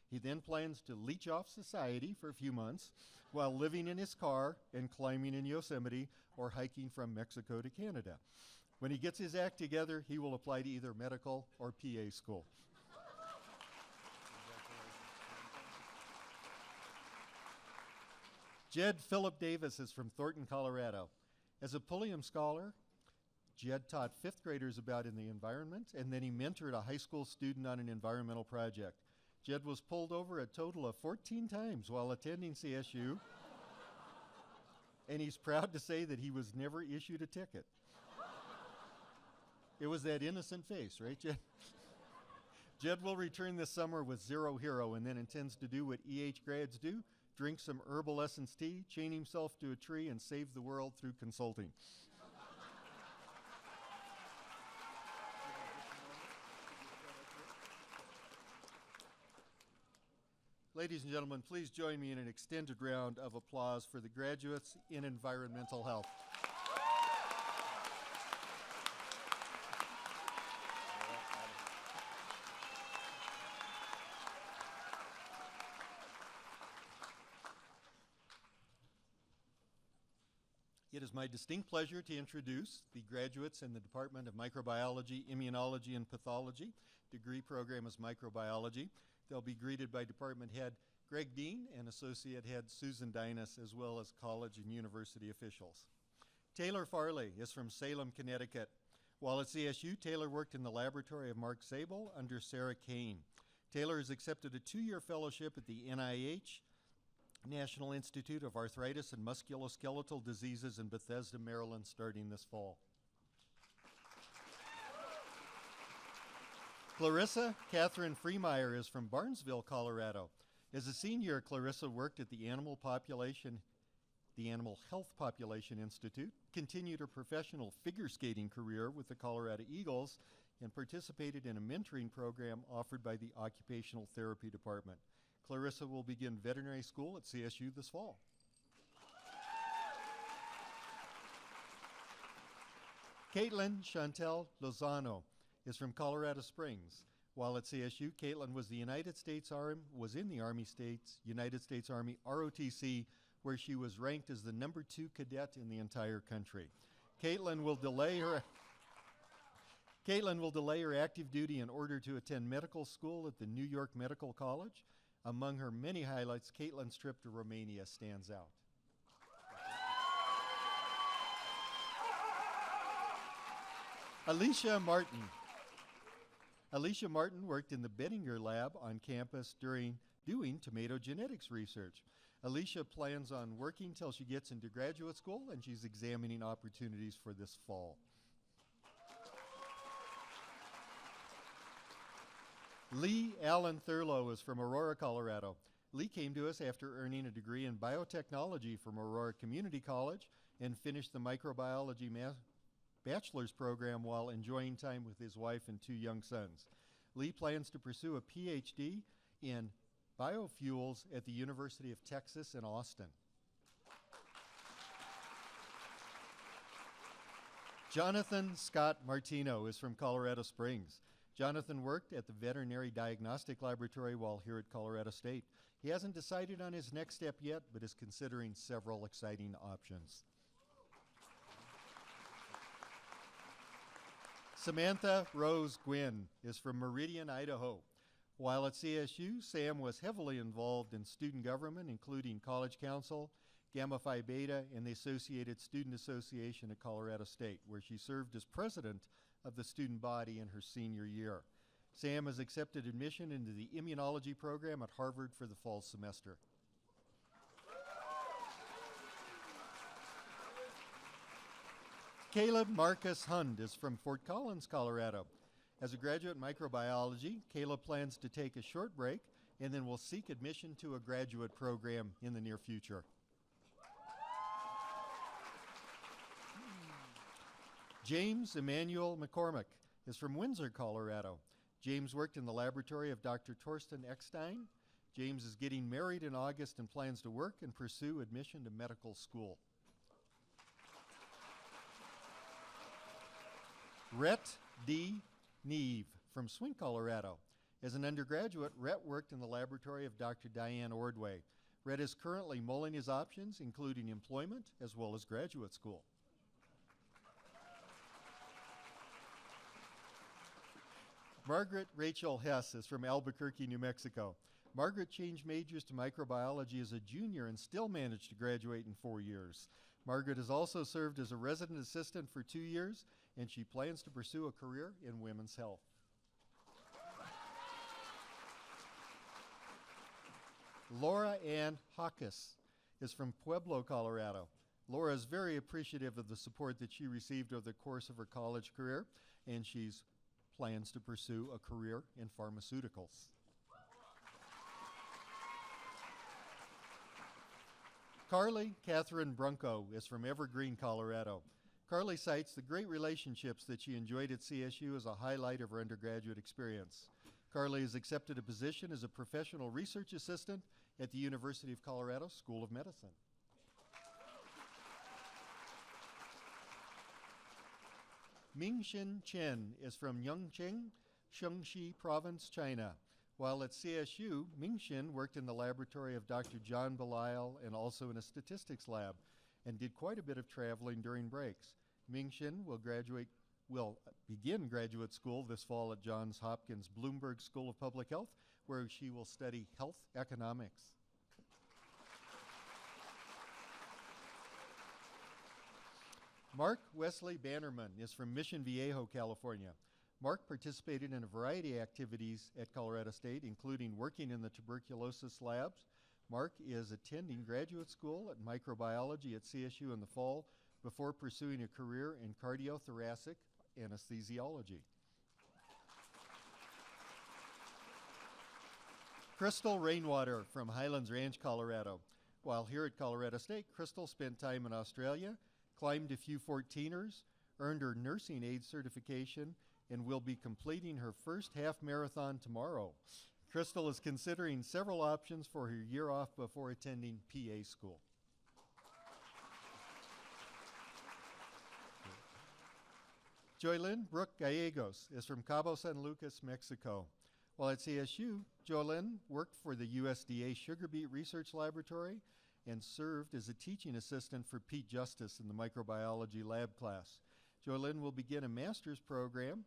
Speaker 8: He then plans to leech off society for a few months while living in his car and climbing in Yosemite or hiking from Mexico to Canada. When he gets his act together, he will apply to either medical or PA school. Jed Philip Davis is from Thornton, Colorado. As a Pulliam scholar, Jed taught fifth graders about in the environment, and then he mentored a high school student on an environmental project. Jed was pulled over a total of 14 times while attending CSU, and he's proud to say that he was never issued a ticket. It was that innocent face, right, Jed? Jed will return this summer with zero hero and then intends to do what EH grads do, drink some herbal essence tea, chain himself to a tree, and save the world through consulting. Ladies and gentlemen, please join me in an extended round of applause for the graduates in environmental health. It is my distinct pleasure to introduce the graduates in the Department of Microbiology, Immunology, and Pathology. Degree program is microbiology. They'll be greeted by Department Head Greg Dean and Associate Head Susan Dinas, as well as college and university officials. Taylor Farley is from Salem, Connecticut. While at CSU, Taylor worked in the laboratory of Mark Zabel under Sarah Kane. Taylor has accepted a 2-year fellowship at the NIH, National Institute of Arthritis and Musculoskeletal Diseases in Bethesda, Maryland, starting this fall. Clarissa Catherine Freemeyer is from Barnesville, Colorado. As a senior, Clarissa worked at the Animal Health Population Institute, continued her professional figure skating career with the Colorado Eagles, and participated in a mentoring program offered by the Occupational Therapy Department. Clarissa will begin veterinary school at CSU this fall. Caitlin Chantel Lozano is from Colorado Springs. While at CSU, Caitlin was in the United States Army ROTC, where she was ranked as the number 2 cadet in the entire country. Caitlin will delay her active duty in order to attend medical school at the New York Medical College. Among her many highlights, Caitlin's trip to Romania stands out. Alicia Martin. Alicia Martin worked in the Bettinger lab on campus doing tomato genetics research. Alicia plans on working till she gets into graduate school, and she's examining opportunities for this fall. Lee Allen Thurlow is from Aurora, Colorado. Lee came to us after earning a degree in biotechnology from Aurora Community College and finished the microbiology bachelor's program while enjoying time with his wife and 2 young sons. Lee plans to pursue a PhD in biofuels at the University of Texas in Austin. Jonathan Scott Martino is from Colorado Springs. Jonathan worked at the Veterinary Diagnostic Laboratory while here at Colorado State. He hasn't decided on his next step yet, but is considering several exciting options. Samantha Rose Gwynn is from Meridian, Idaho. While at CSU, Sam was heavily involved in student government, including College Council, Gamma Phi Beta, and the Associated Student Association at Colorado State, where she served as president of the student body in her senior year. Sam has accepted admission into the immunology program at Harvard for the fall semester. Caleb Marcus Hund is from Fort Collins, Colorado. As a graduate in microbiology, Caleb plans to take a short break and then will seek admission to a graduate program in the near future. James Emmanuel McCormick is from Windsor, Colorado. James worked in the laboratory of Dr. Torsten Eckstein. James is getting married in August and plans to work and pursue admission to medical school. Rhett D. Neve from Swing, Colorado. As an undergraduate, Rhett worked in the laboratory of Dr. Diane Ordway. Rhett is currently mulling his options, including employment as well as graduate school. Margaret Rachel Hess is from Albuquerque, New Mexico. Margaret changed majors to microbiology as a junior and still managed to graduate in 4 years. Margaret has also served as a resident assistant for 2 years, and she plans to pursue a career in women's health. Laura Ann Hawkes is from Pueblo, Colorado. Laura is very appreciative of the support that she received over the course of her college career, and she's plans to pursue a career in pharmaceuticals. Carly Catherine Brunko is from Evergreen, Colorado. Carly cites the great relationships that she enjoyed at CSU as a highlight of her undergraduate experience. Carly has accepted a position as a professional research assistant at the University of Colorado School of Medicine. Mingxin Chen is from Yongqing, Shaanxi Province, China. While at CSU, Mingxin worked in the laboratory of Dr. John Belisle and also in a statistics lab, and did quite a bit of traveling during breaks. Mingxin will begin graduate school this fall at Johns Hopkins Bloomberg School of Public Health, where she will study health economics. Mark Wesley Bannerman is from Mission Viejo, California. Mark participated in a variety of activities at Colorado State, including working in the tuberculosis labs. Mark is attending graduate school at microbiology at CSU in the fall before pursuing a career in cardiothoracic anesthesiology. Crystal Rainwater from Highlands Ranch, Colorado. While here at Colorado State, Crystal spent time in Australia, climbed a few 14ers, earned her nursing aid certification, and will be completing her first half marathon tomorrow. Crystal is considering several options for her year off before attending PA school. Joylyn Brooke Gallegos is from Cabo San Lucas, Mexico. While at CSU, Joylyn worked for the USDA Sugar Beet Research Laboratory and served as a teaching assistant for Pete Justice in the microbiology lab class. Joylyn will begin a master's program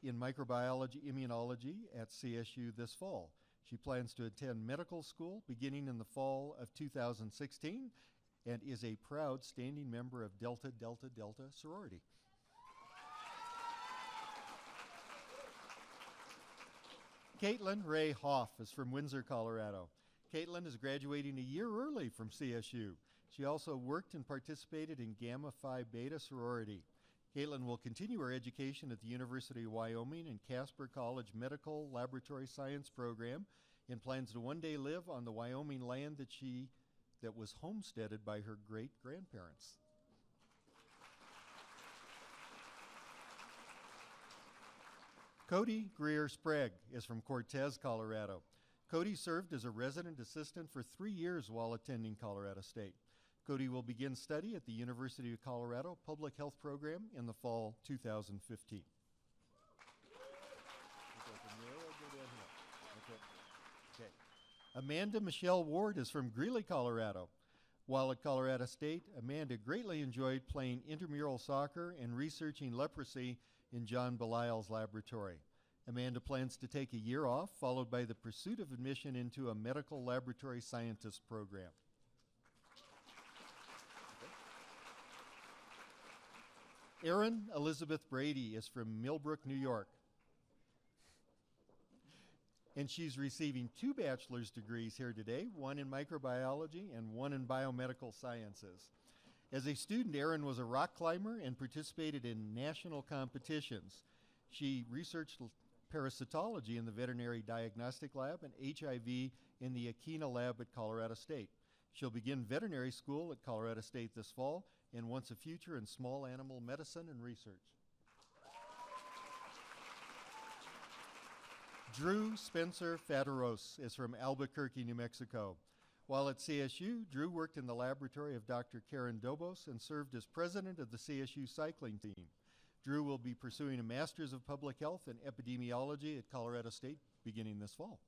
Speaker 8: in microbiology immunology at CSU this fall. She plans to attend medical school beginning in the fall of 2016 and is a proud standing member of Delta Delta Delta sorority. Caitlin Ray Hoff is from Windsor, Colorado. Caitlin is graduating a year early from CSU. She also worked and participated in Gamma Phi Beta sorority. Caitlin will continue her education at the University of Wyoming and Casper College Medical Laboratory Science program and plans to one day live on the Wyoming land that was homesteaded by her great-grandparents. Cody Greer Sprague is from Cortez, Colorado. Cody served as a resident assistant for 3 years while attending Colorado State. Cody will begin study at the University of Colorado Public Health Program in the fall 2015. Okay. Amanda Michelle Ward is from Greeley, Colorado. While at Colorado State, Amanda greatly enjoyed playing intramural soccer and researching leprosy in John Belisle's laboratory. Amanda plans to take a year off, followed by the pursuit of admission into a medical laboratory scientist program. Erin Elizabeth Brady is from Millbrook, New York. And she's receiving 2 bachelor's degrees here today, one in microbiology and one in biomedical sciences. As a student, Erin was a rock climber and participated in national competitions. She researched parasitology in the Veterinary Diagnostic Lab and HIV in the Akina Lab at Colorado State. She'll begin veterinary school at Colorado State this fall and wants a future in small animal medicine and research. Drew Spencer Fataros is from Albuquerque, New Mexico. While at CSU, Drew worked in the laboratory of Dr. Karen Dobos and served as president of the CSU cycling team. Drew will be pursuing a Master's of Public Health and Epidemiology at Colorado State beginning this fall.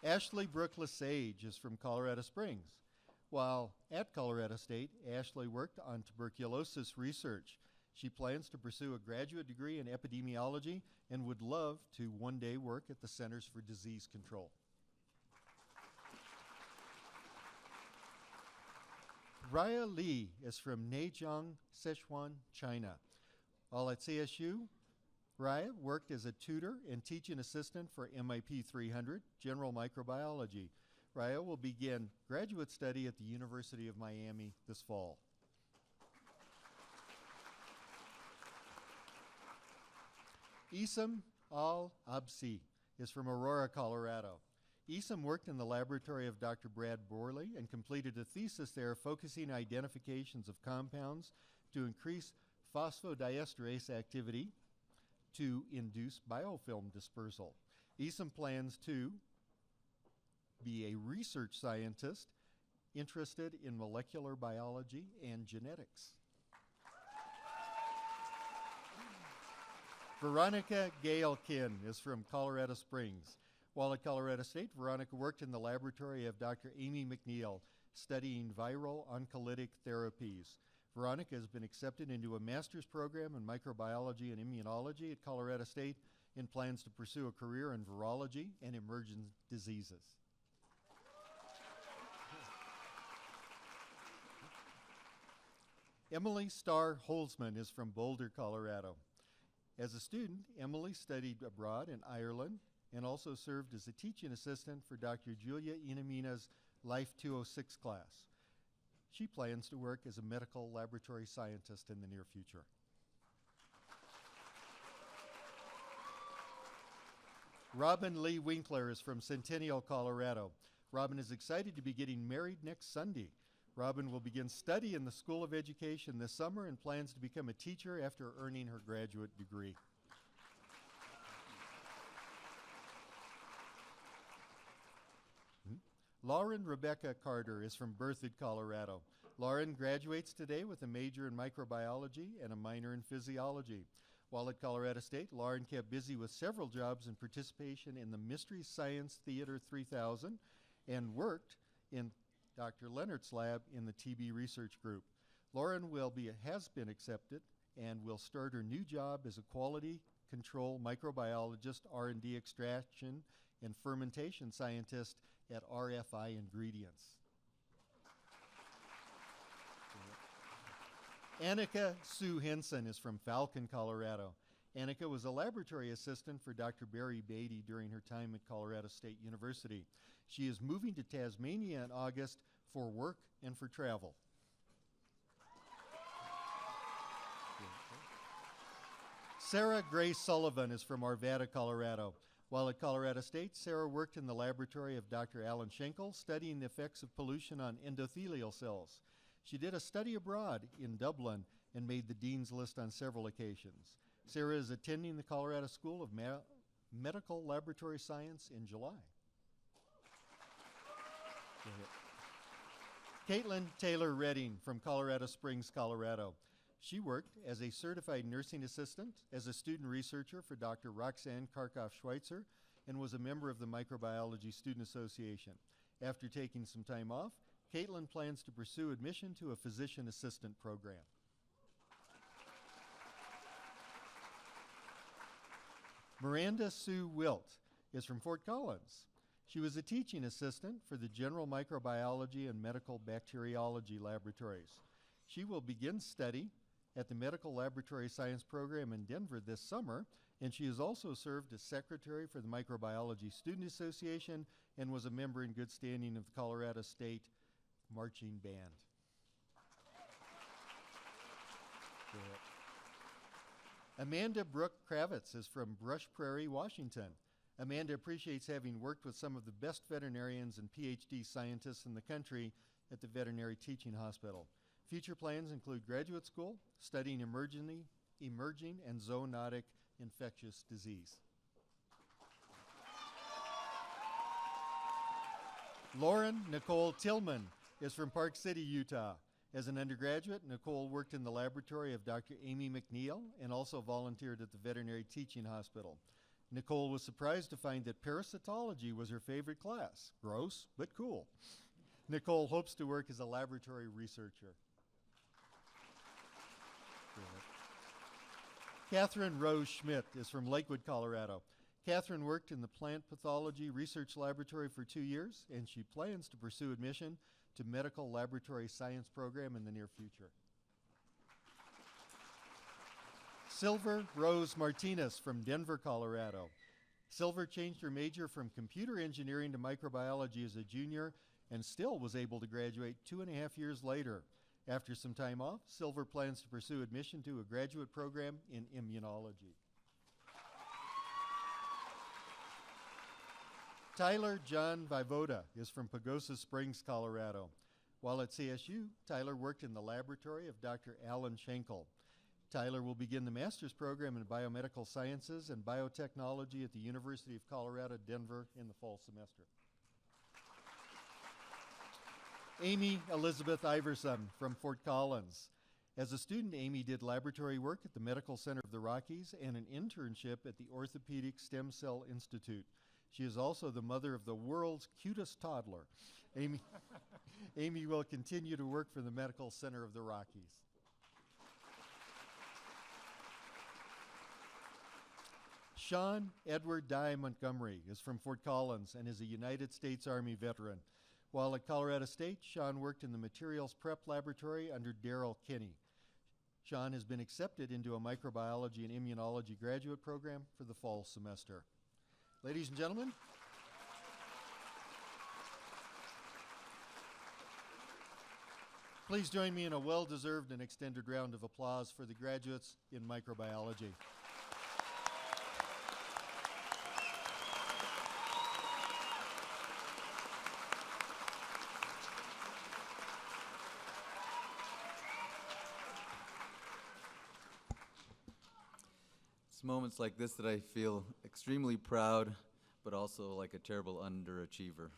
Speaker 8: Ashley Brooke Lesage is from Colorado Springs. While at Colorado State, Ashley worked on tuberculosis research. She plans to pursue a graduate degree in epidemiology and would love to one day work at the Centers for Disease Control. Raya Li is from Neijiang, Sichuan, China. While at CSU, Raya worked as a tutor and teaching assistant for MIP 300, General Microbiology. Raya will begin graduate study at the University of Miami this fall. Isam Al-Absi is from Aurora, Colorado. Isam worked in the laboratory of Dr. Brad Borley and completed a thesis there focusing identifications of compounds to increase phosphodiesterase activity to induce biofilm dispersal. Isam plans to be a research scientist interested in molecular biology and genetics. Veronica Gailkin is from Colorado Springs. While at Colorado State, Veronica worked in the laboratory of Dr. Amy McNeil, studying viral oncolytic therapies. Veronica has been accepted into a master's program in microbiology and immunology at Colorado State and plans to pursue a career in virology and emergent diseases. Emily Starr Holzman is from Boulder, Colorado. As a student, Emily studied abroad in Ireland and also served as a teaching assistant for Dr. Julia Inamina's Life 206 class. She plans to work as a medical laboratory scientist in the near future. Robin Lee Winkler is from Centennial, Colorado. Robin is excited to be getting married next Sunday. Robin will begin study in the School of Education this summer and plans to become a teacher after earning her graduate degree. Lauren Rebecca Carter is from Berthoud, Colorado. Lauren graduates today with a major in microbiology and a minor in physiology. While at Colorado State, Lauren kept busy with several jobs and participation in the Mystery Science Theater 3000 and worked in Dr. Leonard's lab in the TB research group. Lauren has been accepted and will start her new job as a quality control microbiologist, R&D extraction, and fermentation scientist at RFI Ingredients. Annika Sue Henson is from Falcon, Colorado. Annika was a laboratory assistant for Dr. Barry Beatty during her time at Colorado State University. She is moving to Tasmania in August for work and for travel. Sarah Grace Sullivan is from Arvada, Colorado. While at Colorado State, Sarah worked in the laboratory of Dr. Alan Schenkel, studying the effects of pollution on endothelial cells. She did a study abroad in Dublin and made the Dean's List on several occasions. Sarah is attending the Colorado School of Medical Laboratory Science in July. Go ahead. Caitlin Taylor Redding from Colorado Springs, Colorado. She worked as a certified nursing assistant, as a student researcher for Dr. Roxanne Karkoff-Schweitzer, and was a member of the Microbiology Student Association. After taking some time off, Caitlin plans to pursue admission to a physician assistant program. Miranda Sue Wilt is from Fort Collins. She was a teaching assistant for the General Microbiology and Medical Bacteriology laboratories. She will begin study at the Medical Laboratory Science program in Denver this summer, and she has also served as secretary for the Microbiology Student Association and was a member in good standing of the Colorado State Marching Band. Go ahead. Amanda Brooke Kravitz is from Brush Prairie, Washington. Amanda appreciates having worked with some of the best veterinarians and PhD scientists in the country at the Veterinary Teaching Hospital. Future plans include graduate school, studying emerging and zoonotic infectious disease. Lauren Nicole Tillman is from Park City, Utah. As an undergraduate, Nicole worked in the laboratory of Dr. Amy McNeil and also volunteered at the Veterinary Teaching Hospital. Nicole was surprised to find that parasitology was her favorite class. Gross, but cool. Nicole hopes to work as a laboratory researcher. Catherine Rose Schmidt is from Lakewood, Colorado. Catherine worked in the plant pathology research laboratory for 2 years, and she plans to pursue admission to medical laboratory science program in the near future. Silver Rose Martinez from Denver, Colorado. Silver changed her major from computer engineering to microbiology as a junior and still was able to graduate 2.5 years later. After some time off, Silver plans to pursue admission to a graduate program in immunology. Tyler John Vivoda is from Pagosa Springs, Colorado. While at CSU, Tyler worked in the laboratory of Dr. Alan Schenkel. Tyler will begin the master's program in biomedical sciences and biotechnology at the University of Colorado, Denver in the fall semester. Amy Elizabeth Iverson from Fort Collins. As a student, Amy did laboratory work at the Medical Center of the Rockies and an internship at the Orthopedic Stem Cell Institute. She is also the mother of the world's cutest toddler. Amy will continue to work for the Medical Center of the Rockies. Sean Edward Dye Montgomery is from Fort Collins and is a United States Army veteran. While at Colorado State, Sean worked in the Materials Prep Laboratory under Darrell Kinney. Sean has been accepted into a microbiology and immunology graduate program for the fall semester. Ladies and gentlemen, please join me in a well-deserved and extended round of applause for the graduates in microbiology.
Speaker 1: It's moments like this that I feel extremely proud, but also like a terrible underachiever.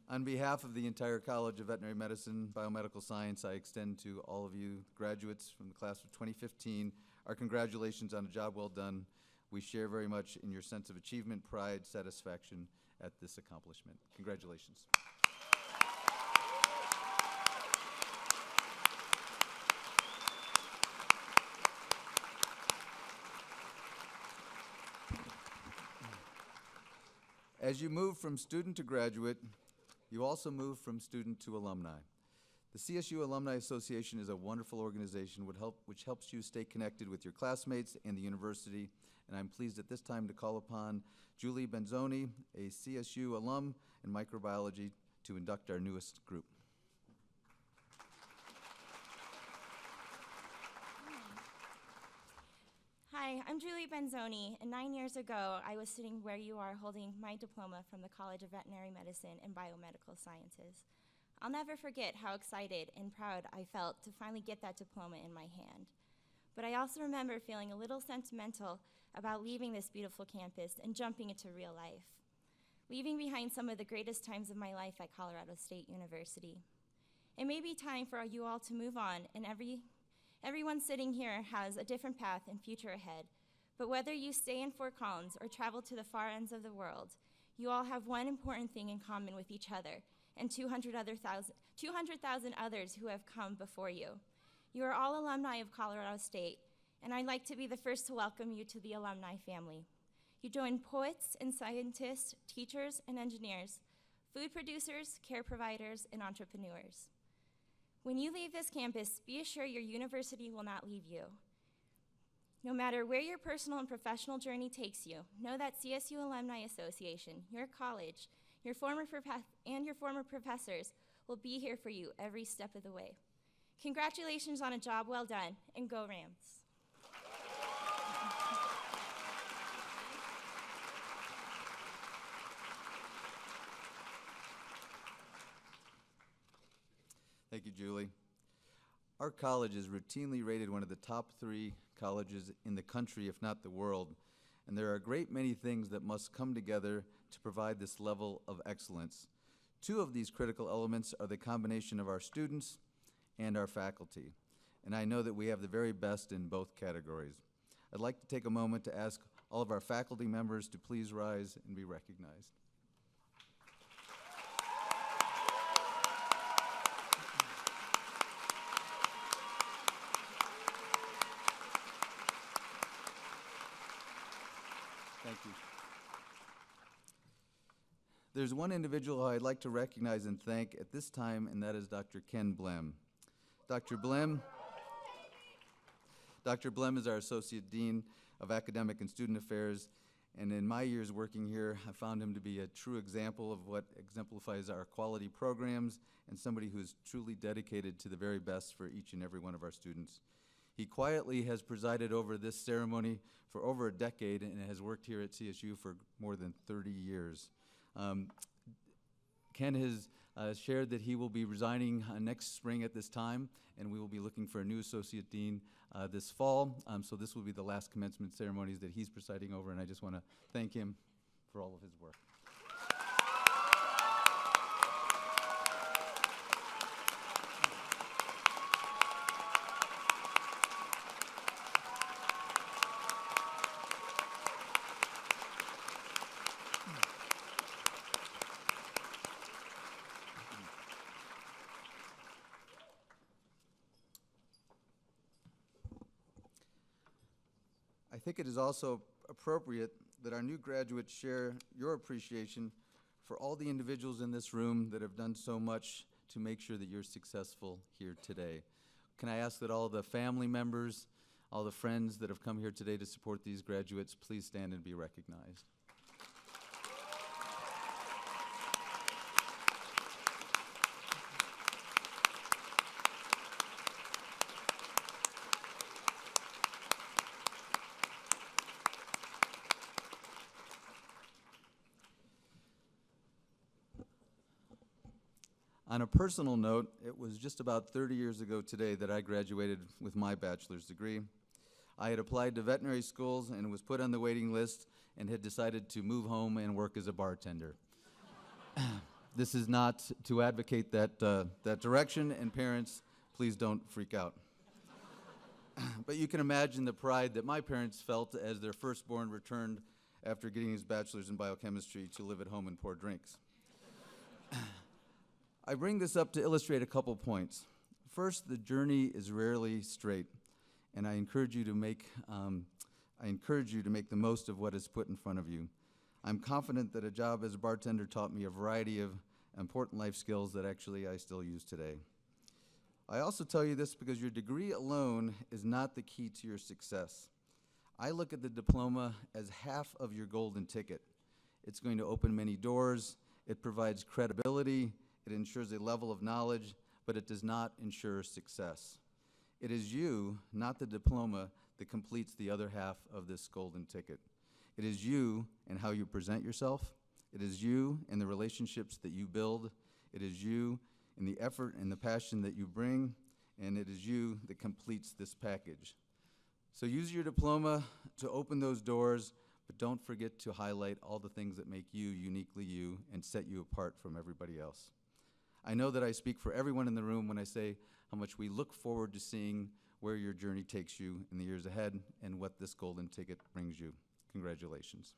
Speaker 1: On behalf of the entire College of Veterinary Medicine, Biomedical Science, I extend to all of you graduates from the class of 2015 our congratulations on a job well done. We share very much in your sense of achievement, pride, satisfaction at this accomplishment. Congratulations. As you move from student to graduate, you also move from student to alumni. The CSU Alumni Association is a wonderful organization which helps you stay connected with your classmates and the university, and I'm pleased at this time to call upon Julie Benzoni, a CSU alum in microbiology, to induct our newest group.
Speaker 9: Hi, I'm Julie Benzoni, and 9 years ago, I was sitting where you are holding my diploma from the College of Veterinary Medicine and Biomedical Sciences. I'll never forget how excited and proud I felt to finally get that diploma in my hand. but I also remember feeling a little sentimental about leaving this beautiful campus and jumping into real life, leaving behind some of the greatest times of my life at Colorado State University. It may be time for you all to move on, and everyone sitting here has a different path and future ahead. But whether you stay in Fort Collins or travel to the far ends of the world, you all have one important thing in common with each other and 200,000 others who have come before you. You are all alumni of Colorado State, and I'd like to be the first to welcome you to the alumni family. You join poets and scientists, teachers and engineers, food producers, care providers, and entrepreneurs. When you leave this campus, be assured your university will not leave you. No matter where your personal and professional journey takes you, know that CSU Alumni Association, your college, your former professors will be here for you every step of the way. Congratulations on a job well done, and go Rams.
Speaker 1: Thank you, Julie. Our college is routinely rated one of the top 3 colleges in the country, if not the world, and there are a great many things that must come together to provide this level of excellence. 2 of these critical elements are the combination of our students and our faculty, and I know that we have the very best in both categories. I'd like to take a moment to ask all of our faculty members to please rise and be recognized. Thank you. There's one individual I'd like to recognize and thank at this time, and that is Dr. Ken Blem. Dr. Blem is our Associate Dean of Academic and Student Affairs, and in my years working here, I found him to be a true example of what exemplifies our quality programs and somebody who's truly dedicated to the very best for each and every one of our students. He quietly has presided over this ceremony for over a decade and has worked here at CSU for more than 30 years. Ken has shared that he will be resigning next spring at this time, and we will be looking for a new Associate Dean this fall. So this will be the last commencement ceremonies that he's presiding over, and I just want to thank him for all of his work. I think it is also appropriate that our new graduates share your appreciation for all the individuals in this room that have done so much to make sure that you're successful here today. Can I ask that all the family members, all the friends that have come here today to support these graduates, please stand and be recognized. On a personal note, it was just about 30 years ago today that I graduated with my bachelor's degree. I had applied to veterinary schools and was put on the waiting list and had decided to move home and work as a bartender. This is not to advocate that direction, and parents, please don't freak out. But you can imagine the pride that my parents felt as their firstborn returned after getting his bachelor's in biochemistry to live at home and pour drinks. I bring this up to illustrate a couple points. First, the journey is rarely straight, and I encourage you to make the most of what is put in front of you. I'm confident that a job as a bartender taught me a variety of important life skills that actually I still use today. I also tell you this because your degree alone is not the key to your success. I look at the diploma as half of your golden ticket. It's going to open many doors, it provides credibility, it ensures a level of knowledge, but it does not ensure success. It is you, not the diploma, that completes the other half of this golden ticket. It is you and how you present yourself. It is you and the relationships that you build. It is you and the effort and the passion that you bring, and it is you that completes this package. So use your diploma to open those doors, but don't forget to highlight all the things that make you uniquely you and set you apart from everybody else. I know that I speak for everyone in the room when I say how much we look forward to seeing where your journey takes you in the years ahead and what this golden ticket brings you. Congratulations.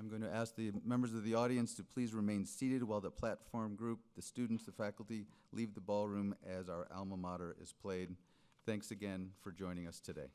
Speaker 1: I'm going to ask the members of the audience to please remain seated while the platform group, the students, the faculty, leave the ballroom as our alma mater is played. Thanks again for joining us today.